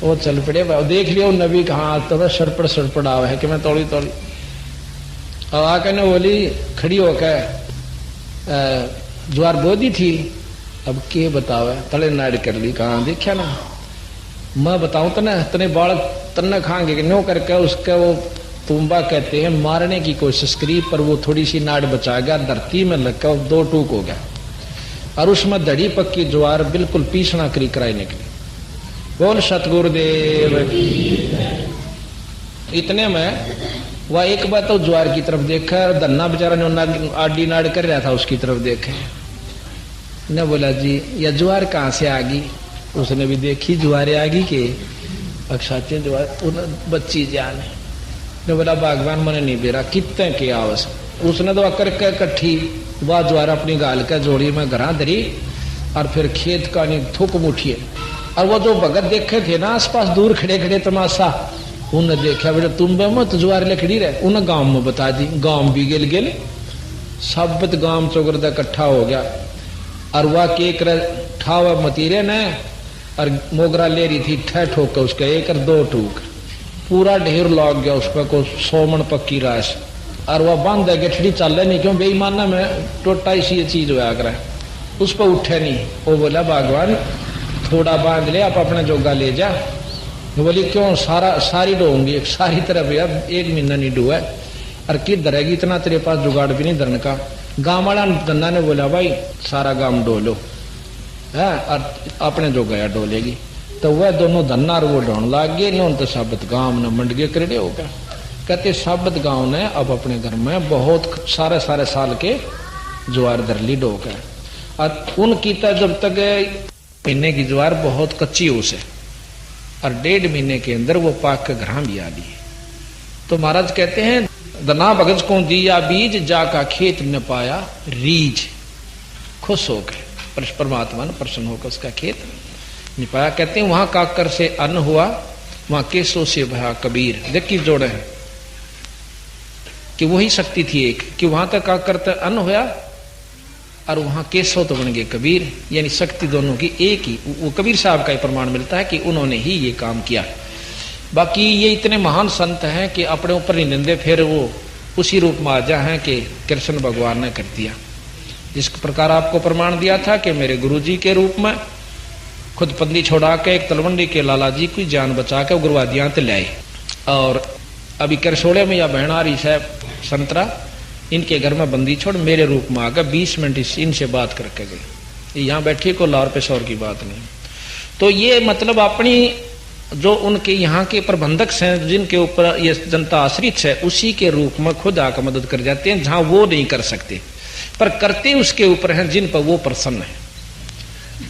वो चल पड़े, देख लिया नबी कहाँ तो सड़पड़ आवा है कि मैं तोड़ी अब आकर ने बोली खड़ी होकर ज्वार बोदी थी, अब के बताओ तले नाड़ कर ली, कहाँ देखा ना मैं बताऊं तो ना तने बालक तन्ने खाएंगे कि नो करके उसका वो तुम्बा कहते हैं मारने की कोशिश करी, पर वो थोड़ी सी नाड़ बचा गया, धरती में लगकर 2 टूक हो गया, और उसमें दड़ी पक्की ज्वार बिल्कुल पीसना करी कराई निकली। बोल सतगुरुदेव। इतने में वह एक बार तो ज्वार की तरफ देखा, धन्ना बेचारा ने आडी नाड़ कर रहा था उसकी तरफ देखे, ने बोला जी यह ज्वार कहाँ से आ गई। उसने भी देखी ज्वार आ गई के अक्षाते ज्वार बच्ची जान ने बोला भगवान मैंने नहीं बेरा कितने के आवस। उसने तो अकर के कट्ठी वह ज्वार अपनी गाल का जोड़ी में घरा धरी, और फिर खेत का नहीं थूक मुठिए। और वो जो भगत देखे थे ना आसपास दूर खड़े खड़े तमाशा, उन्हें देखा बेटा तुम मत ज्वार लकड़ी रहे, उन्हें गांव में बता दी, गांव भी गिल सबत गांव चौगरदा इकट्ठा हो गया। और वह केक ठावा मतीरे ने और मोगरा ले रही थी ठह ठोक उसका 1 और 2 टूक पूरा ढेर लग गया उसका को 100 मन पक्की राश। और वह बंद है गठड़ी चल नहीं, क्यों बेईमाना में टोटा इसी चीज होया कर उस पर उठे नहीं। वो बोला भगवान थोड़ा बांध ले आप अपना जोगा ले जा। बोली क्यों सारी डोंगी एक सारी तरफ यार 1 महीना नहीं डुआ, और किध रहेगी इतना तेरे पास जुगाड़ भी नहीं धरने का। गांव वाला धन्ना ने बोला भाई सारा गांव डोलो है, और अपने जो गया डोलेगी। तो वह दोनों धन्ना और वो ढोन लाग गए, न तो साबत गांव ने मंडगे करे हो गया। कहते साबत गांव ने अब अपने घर में बहुत सारे साल के ज्वार धर ली डो के, और उनकी जब तक महीने की ज्वार बहुत कच्ची हो से, और 1.5 महीने के अंदर वो पाक के घर भी आ गई। तो महाराज कहते हैं दना भगज को दिया बीज, जाका खेत न पाया रीज। खुश हो गए, परमात्मा ने प्रसन्न होकर उसका खेत नहीं पाया। कहते हैं वहां काकर से अन्न हुआ, वहां केसों से भया कबीर। देखिए जोड़े हैं कि वही शक्ति थी एक, कि वहां तक काकर तक अन्न हुआ और वहां केसो तो बन गए कबीर, यानी शक्ति दोनों की एक ही। वो कबीर साहब का ही प्रमाण मिलता है कि उन्होंने ही ये काम किया। बाकी ये इतने महान संत हैं कि अपने ऊपर नहीं निंदे, फिर वो उसी रूप में आ जा हैं कि कृष्ण भगवान ने कर दिया। जिस प्रकार आपको प्रमाण दिया था कि मेरे गुरुजी के रूप में खुद पंदी छोड़ा के एक तलवंडी के लाला जी की जान बचा के उग्रवादियां ते लाए। और अभी करसोड़े में या बहनारी साहब संतरा, इनके घर में बंदी छोड़ मेरे रूप में आकर 20 मिनट इनसे बात करके गए। यहाँ बैठी को लार पे शौर की बात नहीं। तो ये मतलब अपनी जो उनके यहाँ के प्रबंधक हैं, जिनके ऊपर ये जनता आश्रित है, उसी के रूप में खुद आकर मदद कर जाते हैं जहां वो नहीं कर सकते, पर करते उसके ऊपर हैं जिन पर वो प्रसन्न है,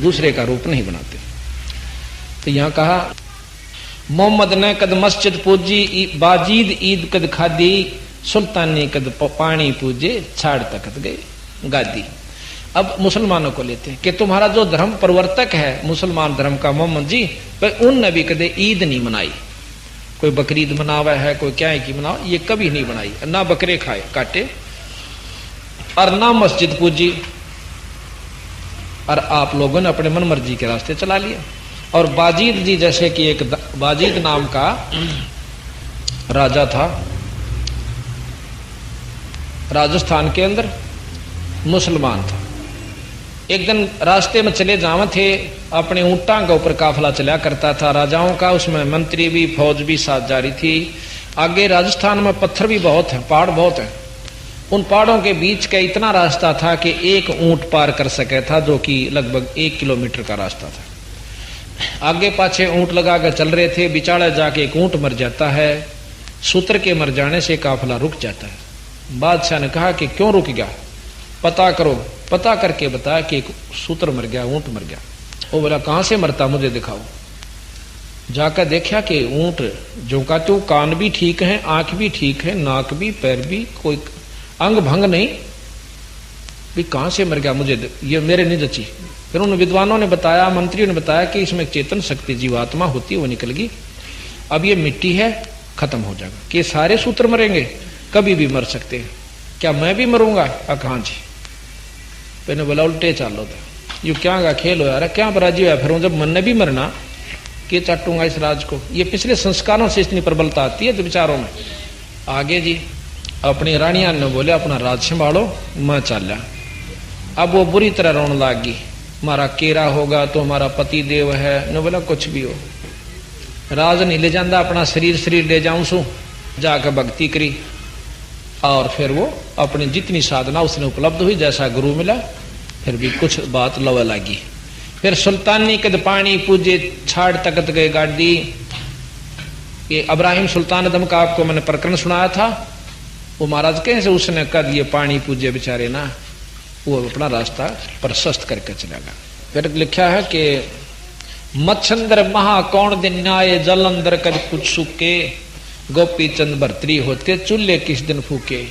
दूसरे का रूप नहीं बनाते। तो यहाँ कहा मोहम्मद ने कद मस्जिद पूजी, बाजीद ईद कद खादी, सुल्तान ने कद पानी पूजे, छाड़ तकत गए गादी। अब मुसलमानों को लेते हैं कि तुम्हारा जो धर्म प्रवर्तक है मुसलमान धर्म का मोहम्मद जी, पर उनने भी कदे ईद नहीं मनाई। कोई बकरीद मनावा है, कोई क्या है कि मनावा, ये कभी नहीं बनाई। ना बकरे खाए काटे और ना मस्जिद पूजी, और आप लोगों ने अपने मन मर्जी के रास्ते चला लिया। और बाजीद जी जैसे कि एक बाजीद नाम का राजा था राजस्थान के अंदर, मुसलमान था। एक दिन रास्ते में चले जावे थे, अपने ऊंटा के ऊपर काफिला चला करता था राजाओं का, उसमें मंत्री भी फौज भी साथ जारी थी। आगे राजस्थान में पत्थर भी बहुत है, पहाड़ बहुत है। उन पहाड़ों के बीच का इतना रास्ता था कि एक ऊंट पार कर सके था, जो कि लगभग 1 किलोमीटर का रास्ता था। आगे पाछे ऊंट लगा कर चल रहे थे, बिचाड़ा जाके एक ऊंट मर जाता है। सूत्र के मर जाने से काफिला रुक जाता है। बादशाह ने कहा कि क्यों रुक गया, पता करो। पता करके बताया कि एक सूत्र मर गया, ऊंट मर गया। वो बोला कहां से मरता, मुझे दिखाओ। जाकर देखा कि ऊंट जो का तो कान भी ठीक है, आंख भी ठीक है, नाक भी, पैर भी, कोई अंग भंग नहीं, भी कहां से मर गया, मुझे ये मेरे नहीं जची। फिर उन विद्वानों ने बताया, मंत्रियों ने बताया कि इसमें चेतन शक्ति जीवात्मा होती है, वो निकल गई। अब ये मिट्टी है, खत्म हो जाएगा। कि सारे सूत्र मरेंगे, कभी भी मर सकते हैं, क्या मैं भी मरूंगा? हाँ जी। मैंने बोला उल्टे चालो था, यू क्या का खेल हो यार, क्या पराजी हुआ। फिर जब मन ने भी मरना कि चाटूंगा इस राज को। ये पिछले संस्कारों से इतनी प्रबलता आती है तो विचारों में। आगे जी अपनी रानिया ने बोले अपना राज संभालो, मैं चल। अब वो बुरी तरह रोने लग गई, हमारा केरा होगा तो हमारा पति देव है। ने बोला कुछ भी हो, राज नहीं ले जाता, अपना शरीर ले जाऊं सू। जाकर भक्ति करी और फिर वो अपनी जितनी साधना उसने उपलब्ध हुई, जैसा गुरु मिला, फिर भी कुछ बात लवा लगी। फिर सुल्तानी कद पानी पूजे, छाड़ तकत गए गाड़ी। ये इब्राहिम सुल्तान अदम का आपको मैंने प्रकरण सुनाया था। वो महाराज कैसे उसने कद ये पानी पूजे बेचारे ना, वो अपना रास्ता प्रशस्त करके चला गया। फिर लिखा है कि मच्छंदर महा कौन दिन न्याय, जल अंदर कद कुछ सुके, गोपी चंद भर्तरी होते चूल्हे किस दिन फूके।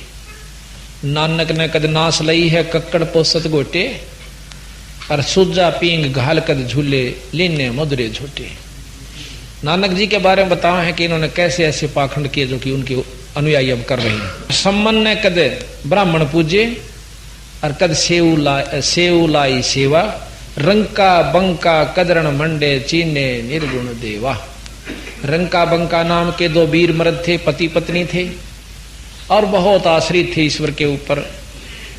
नानक ने कद नास लई है कक्कड़ पोसत गोटे, और सुजा पींग घाल कद झूले, लीने मुद्रे झूठे। नानक जी के बारे में बताया है कि इन्होंने कैसे ऐसे पाखंड किए जो कि उनके अनुयायी अब कर रहे हैं। सम्मन ने कद ब्राह्मण पूजे, और कद सेव लाई सेवा, रंका बंका कदरण मंडे, चीने निर्गुण देवा। रंका बंका नाम के 2 वीर मर्द थे, पति पत्नी थे, और बहुत आश्रित थे ईश्वर के ऊपर।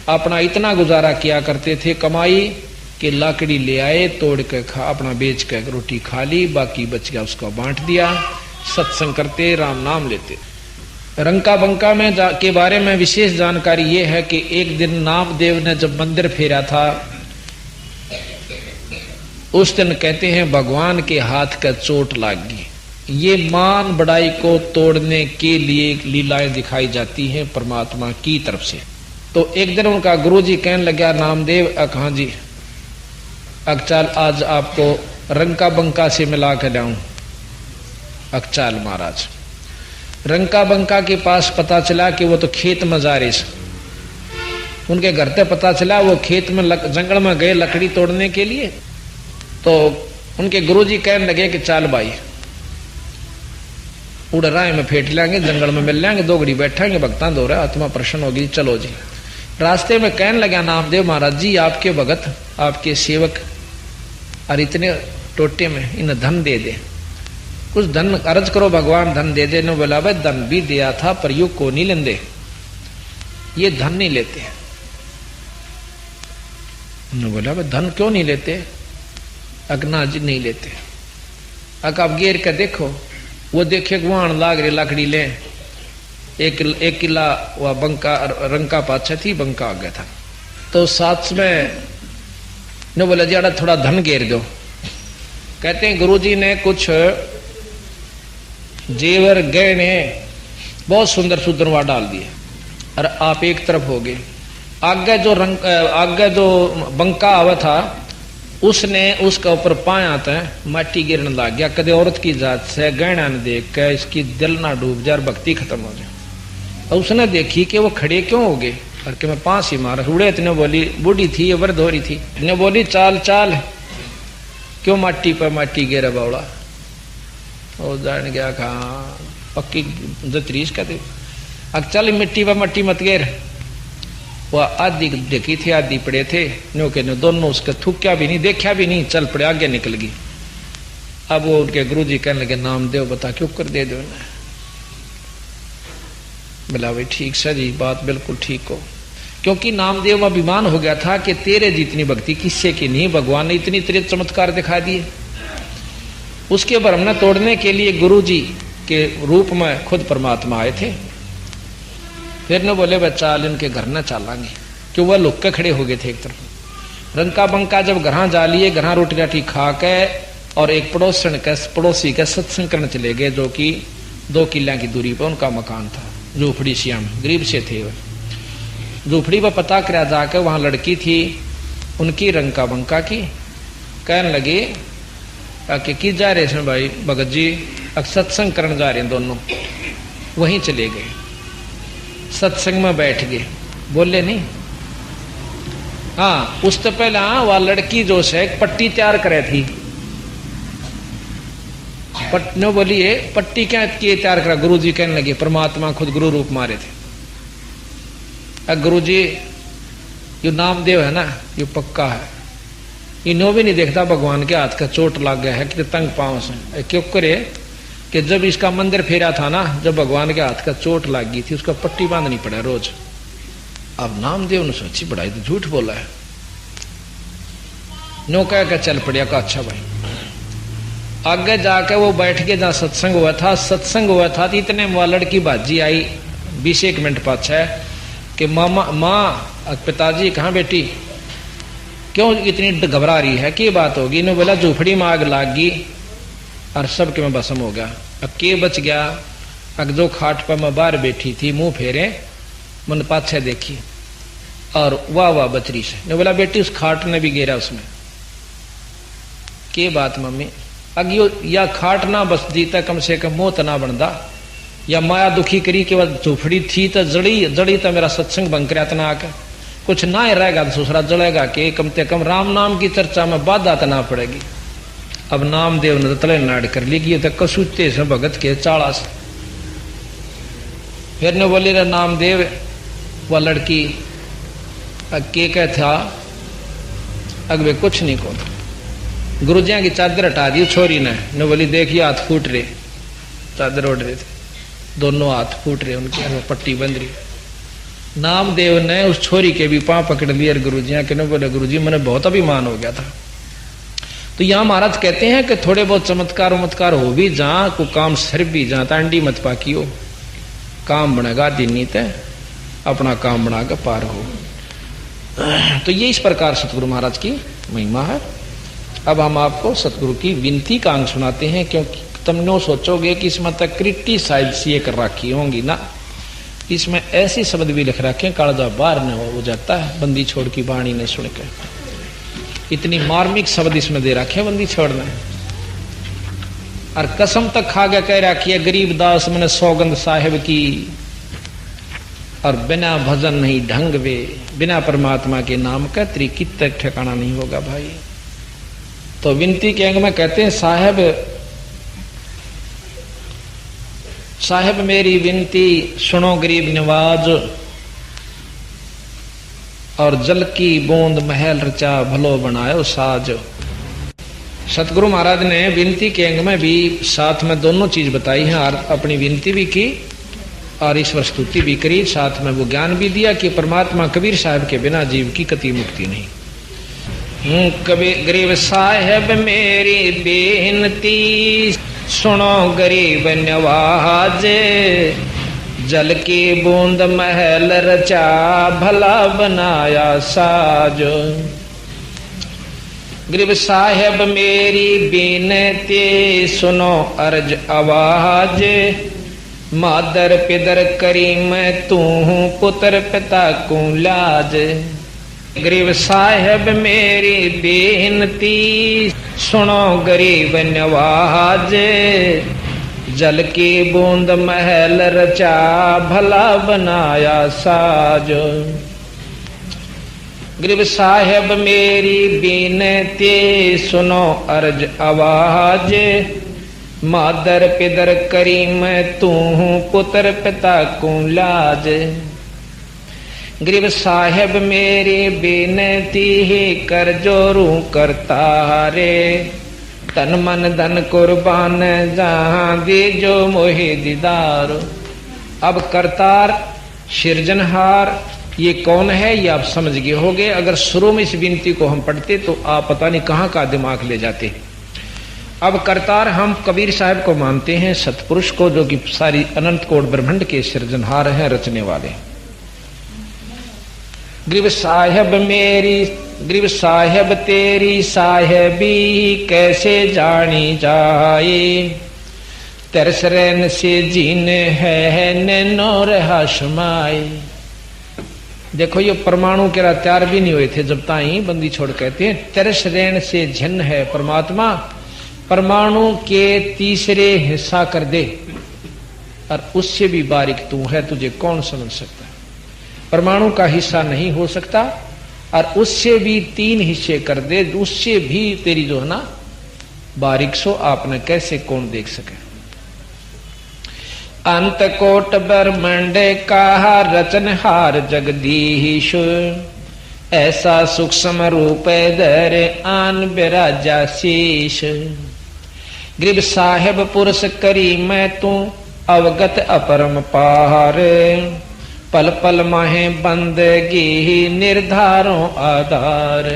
अपना इतना गुजारा किया करते थे कमाई कि लाकड़ी ले आए, तोड़ के अपना बेच के रोटी खा ली, बाकी बच गया उसको बांट दिया। सत्संग करते, राम नाम लेते। रंका बंका में के बारे में विशेष जानकारी ये है कि एक दिन नामदेव ने जब मंदिर फेरा था, उस दिन कहते हैं भगवान के हाथ का चोट लग गई। ये मान बड़ाई को तोड़ने के लिए लीलाएं दिखाई जाती हैं परमात्मा की तरफ से। तो एक दिन उनका गुरुजी कहने लगा, नामदेव हाँ जी, अकचाल आज आपको रंका बंका से मिला कर लाऊं। अकचाल महाराज रंका बंका के पास पता चला कि वो तो खेत में जा रहे थे। उनके घर पे पता चला वो खेत में जंगल में गए लकड़ी तोड़ने के लिए। तो उनके गुरुजी कहने लगे कि चाल भाई उड़ राय में फेंट लेंगे, जंगल में मिल लेंगे, 2 घड़ी बैठेंगे, भक्तां दो रहा, आत्मा प्रसन्न होगी, चलो जी। रास्ते में कहने लगा नामदेव महाराज जी आपके भगत आपके सेवक और इतने टोटे में इन धन दे दे, कुछ धन अर्ज करो भगवान धन दे दे। ने बोला भाई धन भी दिया था पर यू को नहीं लेंदे, ये धन नहीं लेते। उन्होंने बोला भाई धन क्यों नहीं लेते? अगना जी नहीं लेते। अक आप गेर के देखो, वो देखे गुआन लाग रहे लकड़ी ले, एक किला वह बंका रंका पाछा थी, बंका आ गया था। तो साथ में ने बोला जी अड़ा थोड़ा धन घेर दो। कहते हैं गुरुजी ने कुछ जेवर गहने बहुत सुंदर सुंदर वहां डाल दिए और आप एक तरफ हो गए। आगे जो बंका आवा था उसने उसका ऊपर पाया था माटी गिरने लग गया। कदे औरत की जात से गहना न देख के इसकी दिल ना डूब जाए और भक्ति खत्म हो जाए। और उसने देखी कि वो खड़े क्यों हो गए और कि मैं 5 ही मारा उड़े। इतने बोली बूढ़ी थी ये वृद्ध हो रही थी, इतने बोली चाल चाल क्यों माटी पर माटी गिरा बावड़ा। वो जान गया कहा पक्की जतरीश कहते अब चल मिट्टी पर मट्टी मत गिर। वह आधी ढकी थी आधी पड़े थे, नो के नो दोनों उसका थूक्या भी नहीं देखा भी नहीं, चल पड़े आगे निकल गई। अब वो उनके गुरुजी कहने लगे नामदेव बता क्यों कर दे दो। बोला भाई ठीक सर जी बात बिल्कुल ठीक हो, क्योंकि नामदेव में अभिमान हो गया था कि तेरे जितनी भक्ति किससे की नहीं, भगवान ने इतनी तेरे चमत्कार दिखा दिए। उसके भ्रम न तोड़ने के लिए गुरुजी के रूप में खुद परमात्मा आए थे। फिर न बोले बच्चा इनके घर न चालांगे, क्यों वह लुक के खड़े हो गए थे एक तरफ। रंका बंका जब घर जा लिए, घर रोटी राटी खा के और एक पड़ोसी के सत्संग करने चले गए, जो कि 2 किलों की दूरी पर उनका मकान था। झोपड़ी श्याम गरीब से थे वह। झोपड़ी पर पता करा जाकर वहां लड़की थी उनकी रंका बंका की। कहने लगे कि जा रहे हैं भाई भगत जी, सत्संग करने जा रहे हैं दोनों। वहीं चले गए, सत्संग में बैठ गए, बोले नहीं। हाँ उससे पहले वह लड़की जो है पट्टी तैयार करे थी। पट्टी बोलिए पट्टी क्या किए तैयार करा? गुरुजी कहने लगे परमात्मा खुद गुरु रूप मारे थे। गुरुजी ये नामदेव है ना ये पक्का है, इन्हों भी नहीं देखता भगवान के हाथ का चोट लग गया है कि तंग पांव से। क्यों करे कि जब इसका मंदिर फेरा था ना, जब भगवान के हाथ का चोट लग गई थी उसका पट्टी बांधनी पड़ा रोज। अब नामदेव ने सोची बढ़ाई तो झूठ बोला है। नो कह के चल पड़िया का अच्छा भाई। आगे जाके वो बैठ के जहां सत्संग हुआ था तो इतने वह लड़की बाजी आई 20-1 मिनट पाछा कि माँ पिताजी कहाँ बेटी, क्यों इतनी घबरा रही है, क्या बात होगी? इन्होंने बोला झोपड़ी में आग लाग गई और सब के में भस्म हो गया। अब के बच गया? अब जो खाट पर मैं बाहर बैठी थी मुंह फेरे मन पाछे देखी और वाह बचरी से। ने बोला बेटी उस खाट ने भी गिरा उसमें। के बात मम्मी? अगियो या खाट ना बस दी तक कम से कम मौत ना बनदा, या माया दुखी करी के बाद झोपड़ी थी तो जड़ी तो मेरा सत्संग बंक कराया तना आकर कुछ ना ही रहेगा तो दूसरा जड़ेगा कि कम से कम राम नाम की चर्चा में बाधा तो ना पड़ेगी। अब नामदेव ने तले नाड़ कर ली कि तो कसूते से भगत के चाड़ा से। फिर ने बोली रे नामदेव वह लड़की के कह था अगवे कुछ नहीं को। गुरुजिया की चादर हटा दी छोरी ने बोली देखिए हाथ फूट रहे, चादर ओढ़ रहे थे, दोनों हाथ फूट रहे उनके, पट्टी बंध रही। नामदेव ने उस छोरी के भी पांव पकड़ लिए गुरुजिया के। ने बोले गुरुजी मैंने बहुत अभिमान हो गया था। तो यहाँ महाराज कहते हैं कि थोड़े बहुत चमत्कार उमत्कार हो भी जहां को काम सर भी जहां अंडी मत पाकी हो, काम बनेगा दिनी तय अपना काम बना कर पार हो। तो ये इस प्रकार सतगुरु महाराज की महिमा है। अब हम आपको सतगुरु की विनती का अंग सुनाते हैं, क्योंकि तुम नो सोचोगे कि इसमें तक क्रिटिसाइज सी कर रखी होंगी ना, इसमें ऐसे शब्द भी लिख रखे कालजा बाहर न हो जाता है बंदी छोड़ की वाणी ने सुनकर। इतनी मार्मिक शब्द इसमें दे रखे बंदी छोड़ना। और कसम तक खा गया, कह रहा कि गरीब दास मैंने सौगंध साहिब की, और बिना भजन नहीं ढंग वे, बिना परमात्मा के नाम का त्रिकित तक ठिकाना नहीं होगा भाई। तो विनती के अंग में कहते हैं साहेब मेरी विनती सुनो गरीब नवाज, और जल की बूंद महल रचा भलो बनायो साज। सतगुरु महाराज ने विनती के अंग में भी साथ में दोनों चीज बताई है, और अपनी विनती भी की और ईश्वर स्तुति भी करी, साथ में वो ज्ञान भी दिया कि परमात्मा कबीर साहब के बिना जीव की कति मुक्ति नहीं। कबीर गरीब साहेब मेरी बेनती सुनो गरीब नवाज, जल की बूंद महल रचा भला बनाया साज। गरीब साहेब मेरी बेनती सुनो अर्ज आवाज, मादर पिदर करीम तू पुत्र पिता को लाज। गरीब साहेब मेरी बेनती सुनो गरीब नवाज, जल की बूंद महल रचा भला बनाया साज। गरीब साहेब मेरी बेनती सुनो अर्ज आवाज, मादर पिदर करीम तू पुत्र पिता को लाज। गरीब साहेब मेरी बेनती ही कर जोरू करता रे, तन मन धन कुर्बान जहां दे जो मोहे दीदार। अब करतार सिरजनहार ये कौन है ये आप समझ गए होगे। अगर शुरू में इस विनती को हम पढ़ते तो आप पता नहीं कहां का दिमाग ले जाते। अब करतार हम कबीर साहब को मानते हैं, सतपुरुष को, जो कि सारी अनंत कोट ब्रह्मांड के सृजनहार हैं, रचने वाले। गरीब साहेब मेरी, गरीब साहेब तेरी साहेबी कैसे जानी जाए, तरसरन से जीन है नैनो रहा शमाए। देखो ये परमाणु के तैयार भी नहीं हुए थे जब ताई बंदी छोड़ कहते हैं तरसरन से झन है परमात्मा, परमाणु के तीसरे हिस्सा कर दे, और उससे भी बारीक तू है, तुझे कौन समझ सकता है। परमाणु का हिस्सा नहीं हो सकता, और उससे भी 3 हिस्से कर दे, उससे भी तेरी जो है ना बारीक सो आपने कैसे कौन देख सके। अंत कोट ब्रह्मांड का रचनहार जगदीश, ऐसा सूक्ष्म रूप धर आन बिराजा शीश। गरीब साहेब पुरुष करी मैं तू अवगत अपरम पार, पल पल माहे बंदगी निर्धारों आधार।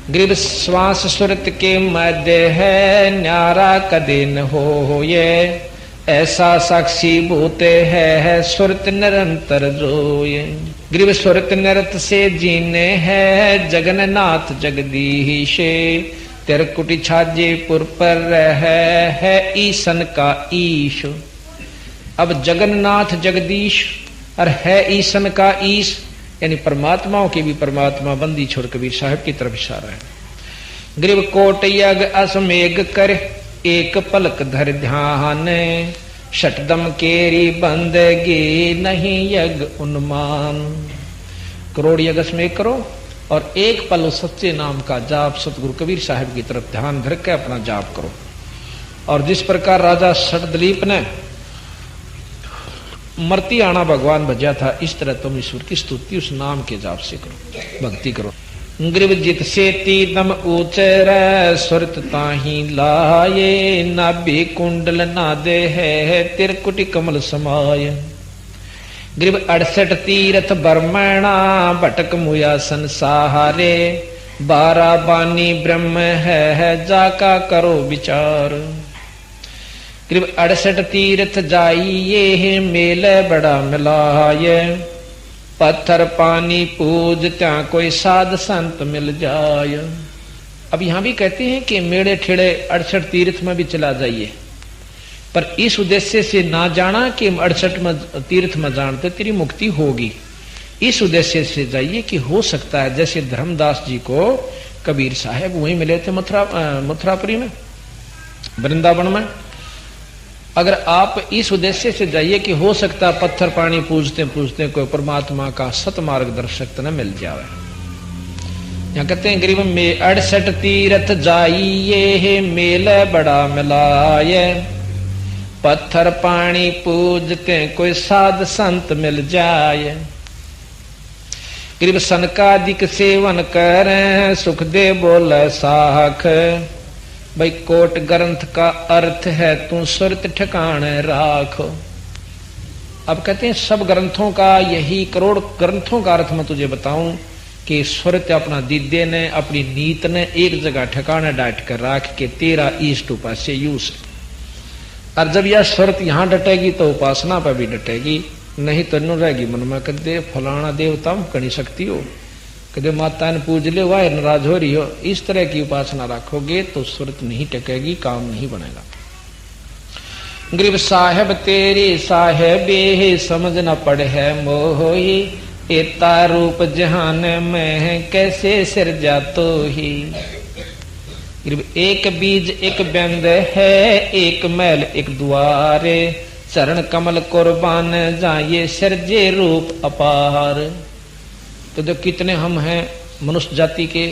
गरीब श्वास सुरत के मध्य है न्यारा कदे न हो ये, ऐसा साक्षी भूत है सुरत निरंतर जोये। गरीब सुरत निरत से जीने है जगन्नाथ जगदीश, तिरकुटी छाजेपुर पर है ईसन का ईश। अब जगन्नाथ जगदीश और है ईसन का ईश, यानी परमात्माओं के भी परमात्मा बंदी छोड़ कबीर साहब की तरफ इशारा है। गरीब कोट यज्ञ असमेघ कर एक पलक धर ध्यान, शटदम केरी बंदगी नहीं यज्ञ उन्मान। करोड़ यज्ञ असमेघ करो और एक पल उस सच्चे नाम का जाप सतगुरु कबीर साहब की तरफ ध्यान धर के अपना जाप करो। और जिस प्रकार राजा षटदलीप ने मरती आना भगवान भजा था, इस तरह तुम ईश्वर की स्तुति उस नाम के जाप से करो, भक्ति करो। ग्रीव जित से तीदम ऊचर सुरत ताही लाये, नाभि कुंडल नादे है तिरकुटी कमल समाय। ग्रीव 68 तीर्थ बर्मणा भटक मुया संसारे, 12 बानी ब्रह्म है जाका करो विचार। करीब 68 तीर्थ जाइए मेल बड़ा मिलाए, पत्थर पानी पूज त्या कोई साध संत मिल जाए। अब यहां भी कहते हैं कि मेड़े ठेड़े 68 तीर्थ में भी चला जाइए, पर इस उद्देश्य से ना जाना कि 68 तीर्थ में जानते तेरी मुक्ति होगी। इस उद्देश्य से जाइए कि हो सकता है जैसे धर्मदास जी को कबीर साहब वहीं मिले थे मथुरापुरी में, वृंदावन में। अगर आप इस उद्देश्य से जाइए कि हो सकता है पत्थर पानी पूजते पूजते कोई परमात्मा का सत मार्गदर्शक न मिल जाए। यहाँ कहते हैं गरीब में 68 तीर्थ जाइए मेल बड़ा मिलाए, पत्थर पानी पूजते कोई साध संत मिल जाए। गरीब सनकादिक सेवन करें सुख दे बोले साख, भाई कोट ग्रंथ का अर्थ है तू सुरत ठिकाने राखो। अब कहते हैं सब ग्रंथों का यही करोड़ ग्रंथों का अर्थ मैं तुझे बताऊं कि सुरत अपना दीदे ने अपनी नीत ने एक जगह ठिकाने डाट कर राख के तेरा ईष्ट उपास्य यूस। और जब यह सुरत यहां डटेगी तो उपासना पर भी डटेगी, नहीं तो नु रहेगी मन में कदे फलाना देवता कणी शक्ति हो, कदे माता ने पूज ले वाह नाराज हो रही हो। इस तरह की उपासना रखोगे तो सुरत नहीं टकेगी, काम नहीं बनेगा। गरीब साहेब तेरी साहेबे समझ न पड़े है मोही, एता रूप जहान में कैसे सिर जातो ही। गरीब एक बीज एक व्यंद है, एक मैल एक द्वारे, चरण कमल कुर्बान जाइए सिरजे रूप अपार। तो जो कितने हम हैं मनुष्य जाति के,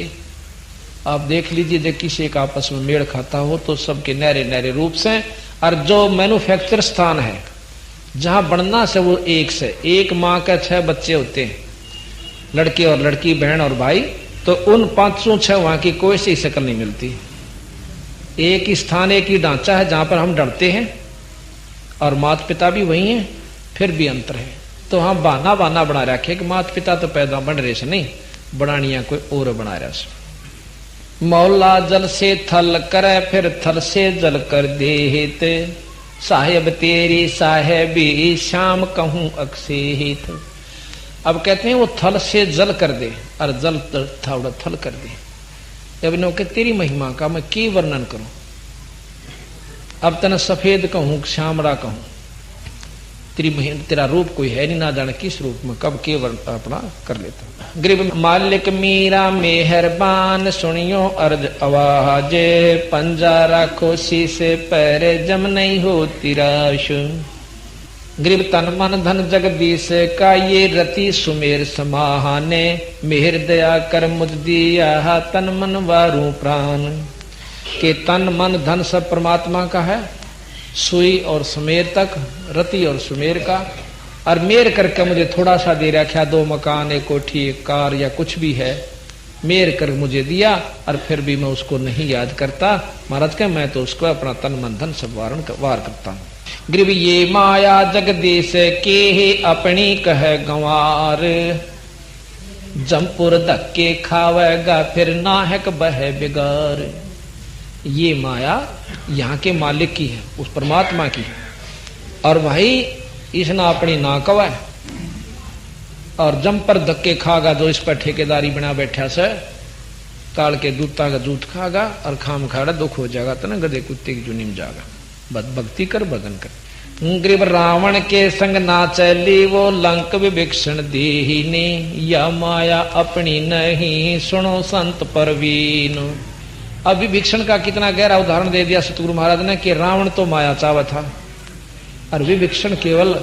आप देख लीजिए जो किसी एक आपस में मेल खाता हो तो सबके नहरे नहरे रूप से। और जो मैन्युफैक्चर स्थान है जहां बनना से वो एक से एक माँ का 6 बच्चे होते हैं, लड़के और लड़की बहन और भाई, तो उन 506 वहां की कोई सी शक्ल नहीं मिलती। एक ही स्थान एक ही ढांचा है जहां पर हम डरते हैं और माता पिता भी वही हैं, फिर भी अंतर है। तो हम बहाना बहाना बना रखे कि माता पिता तो पैदा बन रहे से नहीं, बनानिया कोई और बना रहा से। मौला जल से थल करे फिर थल से जल कर देते, साहेब तेरी साहेबी शाम कहूं अक्सेत। अब कहते हैं वो थल से जल कर दे और जल थोड़ा थल कर दे। अब नो के तेरी महिमा का मैं की वर्णन करूं, अब तन सफेद कहूं श्यामड़ा कहूं, तेरा रूप कोई है नहीं, ना जाने किस रूप में कब के अपना कर लेता। गरीब मालिक मीरा मेहरबान सुनियो अर्ज आवाज, पंजा राखो शीशे पैरे जम नहीं हो तिराश। गरीब तन मन धन जगदीश का ये रति सुमेर समाहाने, मेहर दया कर मुझ दिया तन मन वारू प्राण। के तन मन धन सब परमात्मा का है, सुई और सुमेर तक, रति और सुमेर का, और मेर करके मुझे थोड़ा सा दे रखा, 2 मकान एक कोठी एक कार या कुछ भी है, मेर कर मुझे दिया और फिर भी मैं उसको नहीं याद करता। महाराज के मैं तो उसको अपना तन मन धन सब वार करता हूं। गरीब ये माया जगदीश के ही अपनी कह गंवार, जमपुर धक्के खावेगा फिर नाहक बह बिगार। ये माया यहाँ के मालिक की है, उस परमात्मा की है, और भाई इसने अपनी ना कवा है, और जम पर धक्के खागा जो इस पर ठेकेदारी बना बैठा से, काल के दूता का जूत खागा और खाम खाड़ा दुख हो जाएगा, तो ना गधे कुत्ते की जुनी में जाएगा। बद भक्ति कर भजन कर। गरीब रावण के संग ना चली वो लंक विभीषण दीनी, या माया अपनी नहीं सुनो संत परवीन। अब विभीषण का कितना गहरा उदाहरण दे दिया सतगुरु महाराज ने कि रावण तो माया चावा था और विभीषण केवल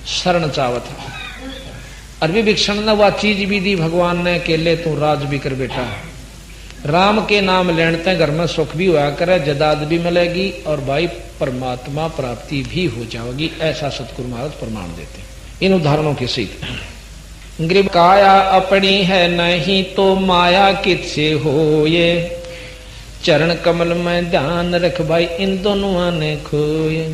शरण चावा था। और विभीषण ने वह चीज भी दी भगवान ने कि ले तू राज भी कर बेटा, राम के नाम लेने घर में सुख भी हुआ करे, जदाद भी मिलेगी और भाई परमात्मा प्राप्ति भी हो जाएगी। ऐसा सतगुरु महाराज प्रमाण देते इन उदाहरणों के सहित। गरीब काया अपनी है नहीं तो माया किससे हो, ये चरण कमल में ध्यान रख भाई इन दोनों ने खोए।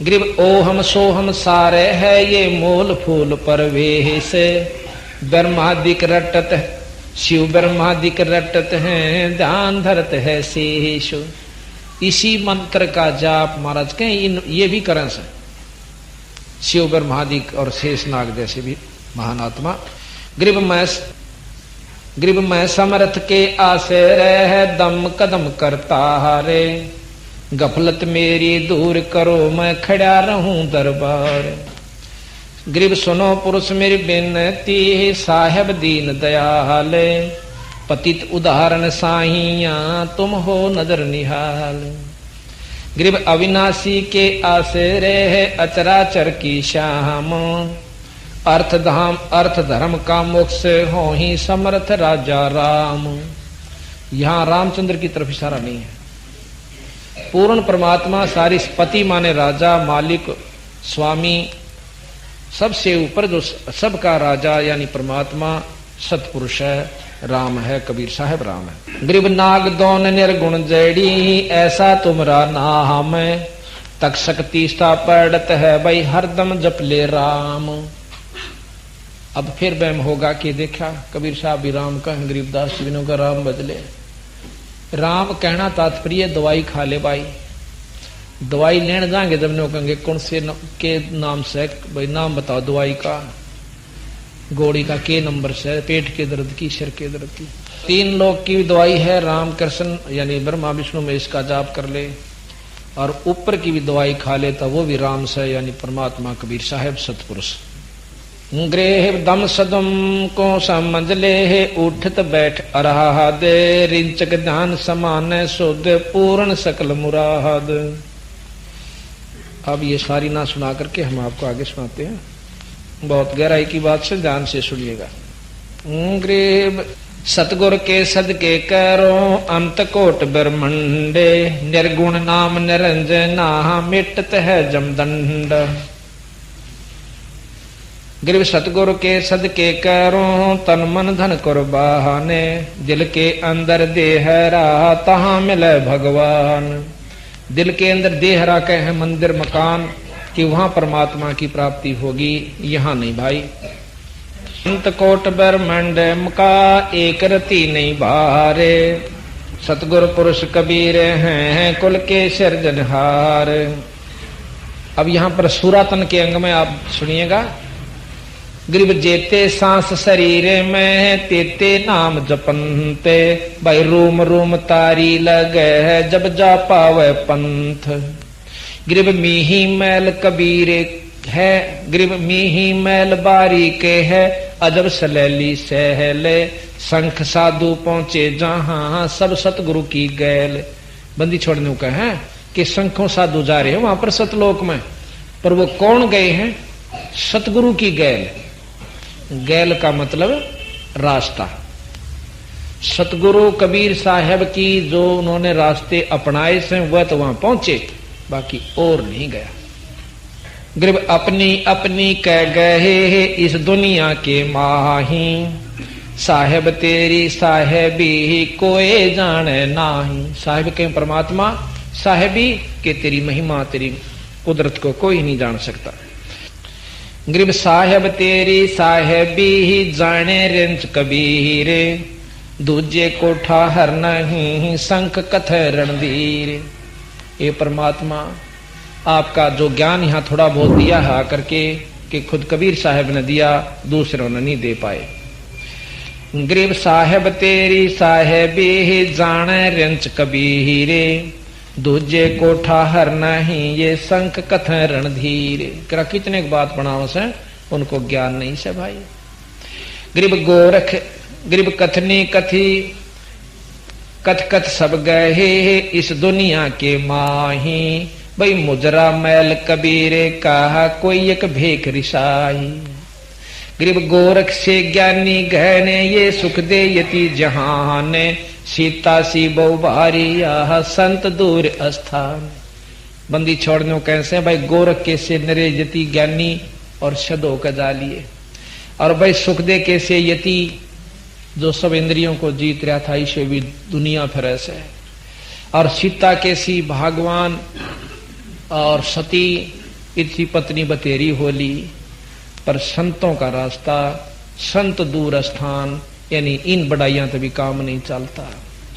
गरीब ओ हम सो हम सारे है ये मोल फूल परवेश, ब्रह्मादिक रटत शिव ब्रह्मादिक रटत हैं ध्यान धरत है शेष। इसी मंत्र का जाप महाराज के ये भी करें से शिव ब्रह्मादिक और शेषनाग जैसे भी महान आत्मा। गरीब मैं समर्थ के आसे रह दम कदम करता हारे, गफलत मेरी दूर करो मैं खड़ा रहूं दरबार। गरीब सुनो पुरुष मेरी बिनती साहेब दीन दयाल, पतित उदाहरण साहिया तुम हो नजर निहाल। ग्रीब अविनाशी के आसरे है अचराचर की श्याम, अर्थ धाम अर्थ धर्म का मोक्ष हो ही समर्थ राजा राम। यहां रामचंद्र की तरफ इशारा नहीं है। पूर्ण परमात्मा सारी पति माने राजा, मालिक, स्वामी, सबसे ऊपर जो सबका राजा यानी परमात्मा सतपुरुष है, राम है, कबीर साहब राम है। ग्रीब नाग दोन निर्गुण जड़ी ऐसा तुमरा नाम, तक शक्ति सा पड़त है भाई हरदम जप ले राम। अब फिर वहम होगा कि देखा कबीर साहब भी राम का, गरीबदास जी का राम बदले। राम कहना तात्पर्य दवाई खा ले भाई। दवाई लेने जाएंगे जब ने कहेंगे कौन से के नाम से, भाई नाम बताओ दवाई का, गोड़ी का के नंबर से, पेट के दर्द की, सिर के दर्द की। 3 लोग की दवाई है, राम कृष्ण यानी ब्रह्मा विष्णु में इसका जाप कर ले, और ऊपर की भी दवाई खा ले तो वो भी राम से यानी परमात्मा कबीर साहब सतपुरुष। गृह दम सदम को समझ ले उठत बैठ अराहद, रिंचक ध्यान समान शुद्ध पूर्ण सकल मुराद। अब ये सारी ना सुना करके हम आपको आगे सुनाते हैं, बहुत गहराई की बात से ध्यान से सुनिएगा। गृह सतगुर के सदके करो अंत कोट ब्रह्मंडे, निर्गुण नाम निरंजना मिटत है जमदंड। गिरव सतगुरु के सदके करो तन मन धन कुर्बाने, दिल के अंदर देह रहा तहां मिले भगवान। दिल के अंदर देह रहा के है मंदिर मकान कि वहां परमात्मा की प्राप्ति होगी, यहां नहीं भाई। अंत कोट ब्रह्मंड का एक रति नहीं भारे, सतगुरु पुरुष कबीर हैं कुल के सिरजनहार। अब यहां पर सूरातन के अंग में आप सुनिएगा। ग्रीब जेते सांस शरीर में तेते नाम जपनते, भाई रूम रूम तारी लगे जब जा पावे पंथ। ग्रीब मीही मैल कबीर है, ग्रीब मीही मैल बारी के है, अजब सलैली सहले शंख साधु पहुंचे जहां सब सतगुरु की गैल। बंदी छोड़ने का है कि शंखों साधु जा रहे हैं वहां पर सतलोक में, पर वो कौन गए हैं? सतगुरु की गैल। गैल का मतलब रास्ता। सतगुरु कबीर साहब की जो उन्होंने रास्ते अपनाए से वह तो वहां पहुंचे, बाकी और नहीं गया। ग्रीब अपनी अपनी कह गए इस दुनिया के माही, साहेब तेरी साहेबी कोई जाने नाही। साहेब के परमात्मा, साहेबी के तेरी महिमा तेरी कुदरत को कोई नहीं जान सकता। ग्रीब साहेब तेरी साहेबी ही जाने रिंच कबीरे, दूजे को ठाहर नहीं शंख कथ रणधीर। ये परमात्मा आपका जो ज्ञान यहाँ थोड़ा बहुत दिया है आकर के कि खुद कबीर साहब ने दिया, दूसरों ने नहीं दे पाए। ग्रीब साहेब तेरी साहेबी ही जाने रिंच कबीरे, दूजे को ठाहर नहीं ये शंख कथ रणधीर। करा कितने बात बनाओ से उनको ज्ञान नहीं से भाई। ग्रीब गोरख ग्रीब कथनी कथी कथ कथ सब गए इस दुनिया के माही, भाई मुजरा मैल कबीरे कहा कोई एक भेख रिसाई। ग्रीब गोरख से ज्ञानी गहने ये सुख दे यति जहाने, सीता सी बहु भारी यह संत दूर स्थान। बंदी छोड़ने कैसे भाई गोरख के से नरे यति ज्ञानी और शदो कजा लिए, और भाई सुख दे के से यति जो सब इंद्रियों को जीत रहा था इसे भी दुनिया फिर ऐसे, और सीता के सी भगवान और सती इसी पत्नी बतेरी होली। पर संतों का रास्ता संत दूर स्थान, यानी इन बढ़ाइयां तभी काम नहीं चलता।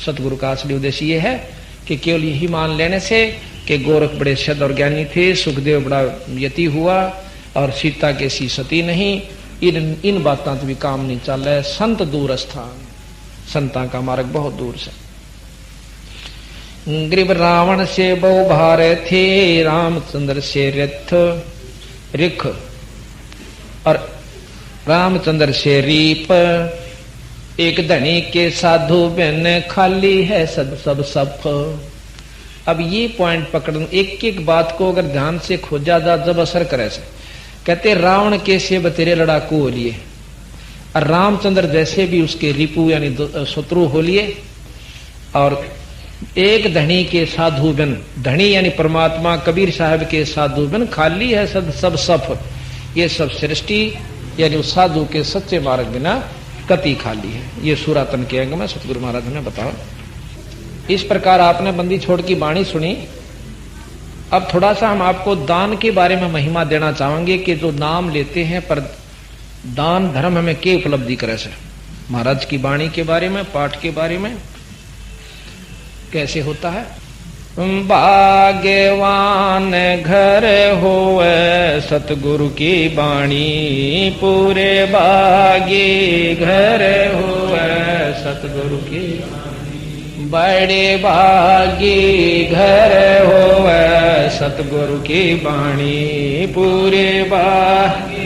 सतगुरु का असली उद्देश्य ये है कि केवल यही मान लेने से कि गोरख बड़े शद और ज्ञानी थे, सुखदेव बड़ा यति हुआ और सीता के सी सती नहीं, इन बातों तभी काम नहीं चल रहा है। संत दूर स्थान, संता का मार्ग बहुत दूर से। ग्रीब रावण से बहु भारे थे, रामचंद्र से रथ रिख, और रामचंद्र से रीप। एक धनी के साधु बिन खाली है सब सब सफ। अब ये पॉइंट पकड़, एक एक बात को अगर ध्यान से खोजा जा जब असर करे से। कहते रावण के सेब तेरे लड़ाकू हो लिए, और रामचंद्र जैसे भी उसके रिपु यानी शत्रु हो लिए, और एक धनी के साधु बिन, धनी यानी परमात्मा कबीर साहब के साधु बिन खाली है सब सफ, ये सब सृष्टि यानी उस साधु के सच्चे मार्ग बिना कति खाली है। ये सूरातन के अंग में सतगुरु महाराज ने बताया। इस प्रकार आपने बंदी छोड़ की वाणी सुनी। अब थोड़ा सा हम आपको दान के बारे में महिमा देना चाहेंगे कि जो नाम लेते हैं पर दान धर्म हमें क्या उपलब्धि करे से, महाराज की वाणी के बारे में, पाठ के बारे में कैसे होता है। भाग्यवान घर होवे सतगुरु की वाणी, पूरे भागी घर होवे सतगुरु की, बड़े भागी घर होवे सतगुरु की वाणी, पूरे भागी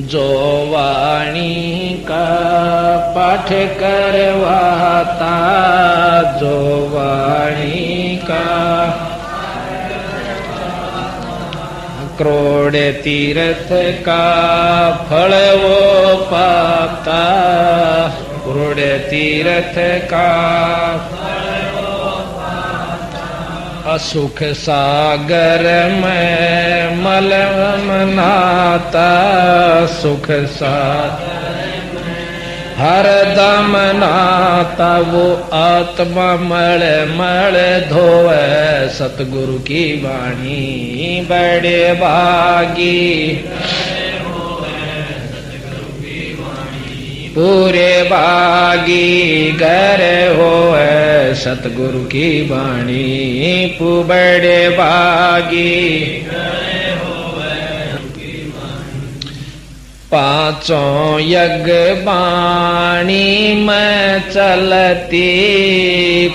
जो वाणी का पाठ करवाता, जो वाणी का करोड़ तीर्थ का फल वो पाता, करोड़ तीर्थ का असुख सागर में मलम नाता, सुख सागर हर दम नाता, वो आत्मा मल मल धोवे सतगुरु की वाणी, बड़े भागी पूरे भागी घर होवे सतगुरु की वाणी, बड़े भागी पांचों यज्ञ वाणी में चलती,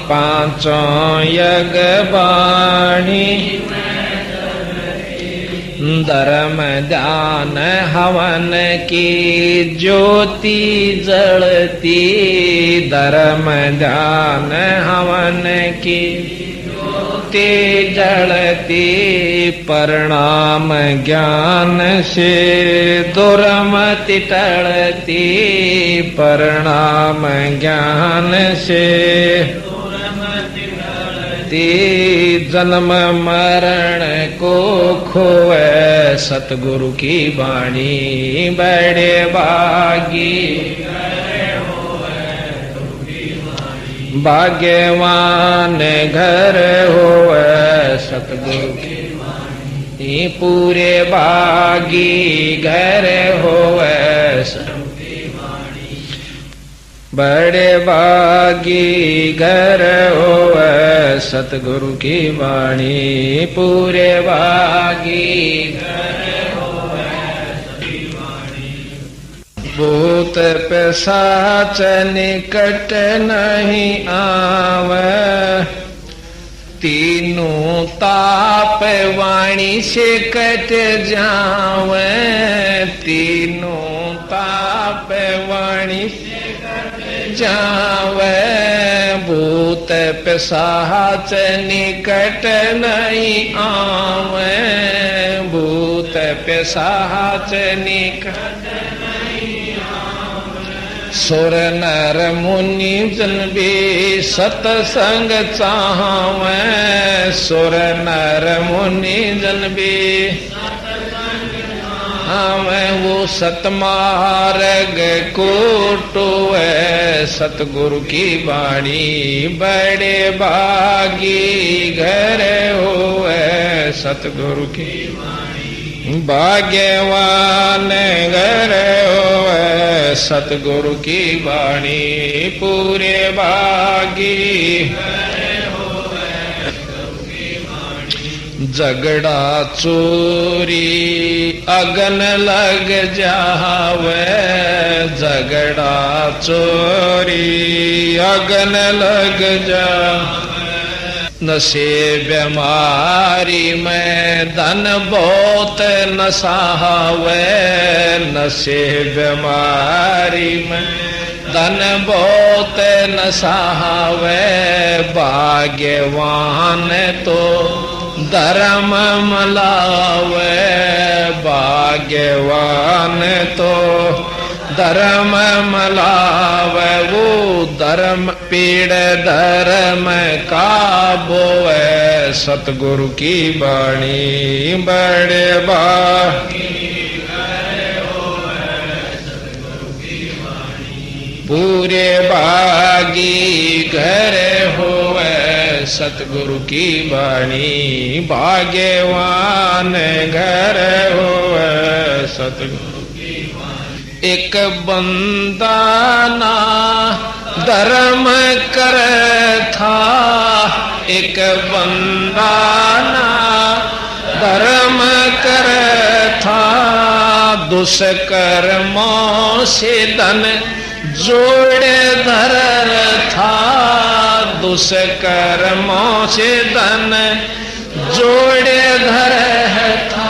पांचों यज्ञ वाणी धर्म ध्यान हवन की ज्योति जलती, धर्म ध्यान हवन की ज्योति जलती, प्रणाम ज्ञान से दुर्मति टलती, प्रणाम ज्ञान से जन्म मरण को खोए सतगुरु की वाणी, बड़े भागी भाग्यवान घर होवे सतगुरु की वाणी, पूरे भागी घर होवे सतगुरु की वाणी, बड़े भागी घर होवे सतगुरु की वाणी, पूरे भागी घर होवे सतगुरु की वाणी। भूत पिशाच निकट नहीं आवे, तीनों ताप वाणी से कट जावे, तीनों ताप वाणी से कट जावे, भूत पिशाच निकट नहीं आवे, भूत पिशाच निकट नहीं आवे, सुर नर मुनि जन भी सतसंग चाहवे, सुर नर मुनि जन भी हमें वो सतमार्ग को टोए सतगुरु की वाणी, बड़े भागी घर होए सतगुरु की वाणी, भाग्यवान घर होए सतगुरु की वाणी, पूरे भागी झगड़ा चोरी अगन लग जावे, झगड़ा चोरी अगन लग जावे, नशे बीमारी में धन बहुत नशावे, नशे बीमारी में धन बहुत न सहावे भाग्यवान तो धर्म मलावे भाग्यवान तो धर्म मलावे वो धर्म पीड़ धर्म का बोवे सतगुरु की बाणी बड़े बा पूरे बागी घर होवे सतगुरु की बाणी भाग्यवान घर होवे सतगुरु की बाणी एक बंदा ना धर्म कर था एक बंदा ना धर्म कर था दुष्कर्मों से धन जोड़े धर था दुष्कर्मों से धन जोड़े धर था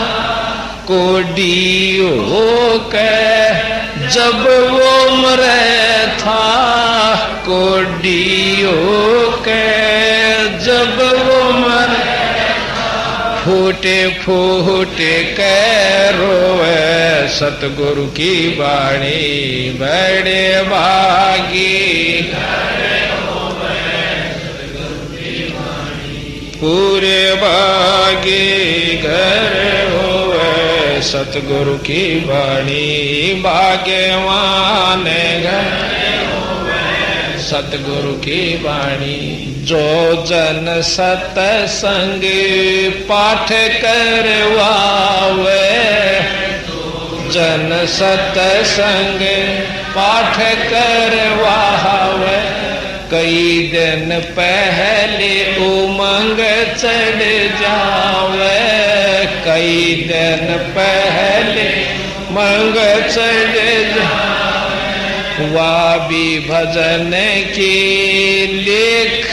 कोडियो के जब वो मरे था कोडियो के जब वो मरे फूटे फूटे के रोवे सतगुरु की बाणी बड़े भागी पूरे भागी घर होवे सतगुरु की बाणी भाग्यवान घर सतगुरु की बाणी जो जन सतसंग पाठ करवावे जन सतसंग पाठ करवावे कई दिन पहले उमंग चढ़ जावे कई दिन पहले मंग चढ़ जावे वा भी भजन की लिख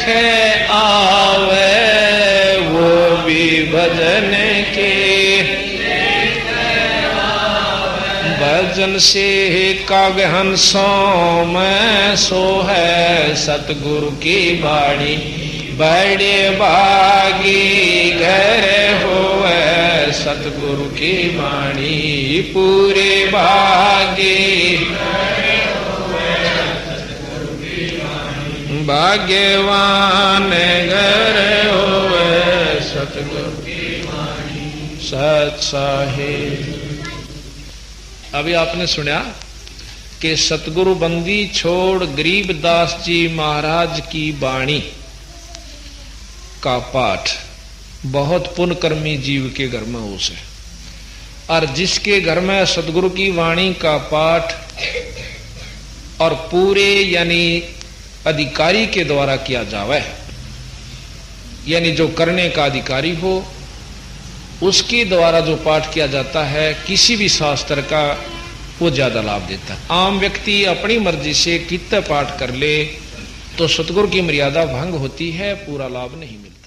आवे वो भी भजन की भजन से काव्य हंसों में सो है सतगुरु की बाणी बड़े बागी घर होवे सतगुरु की बाणी पूरे बागी भाग्यवान घर होवे सतगुरु की वाणी सत साहिब। अभी आपने सुना कि सतगुरु बंदी छोड़ गरीबदास जी महाराज की बाणी का पाठ बहुत पुण्यकर्मी जीव के घर में हो से और जिसके घर में सतगुरु की वाणी का पाठ और पूरे यानी अधिकारी के द्वारा किया जावे यानी जो करने का अधिकारी हो उसके द्वारा जो पाठ किया जाता है किसी भी शास्त्र का वो ज्यादा लाभ देता है। आम व्यक्ति अपनी मर्जी से कितना पाठ कर ले तो सतगुरु की मर्यादा भंग होती है पूरा लाभ नहीं मिलता।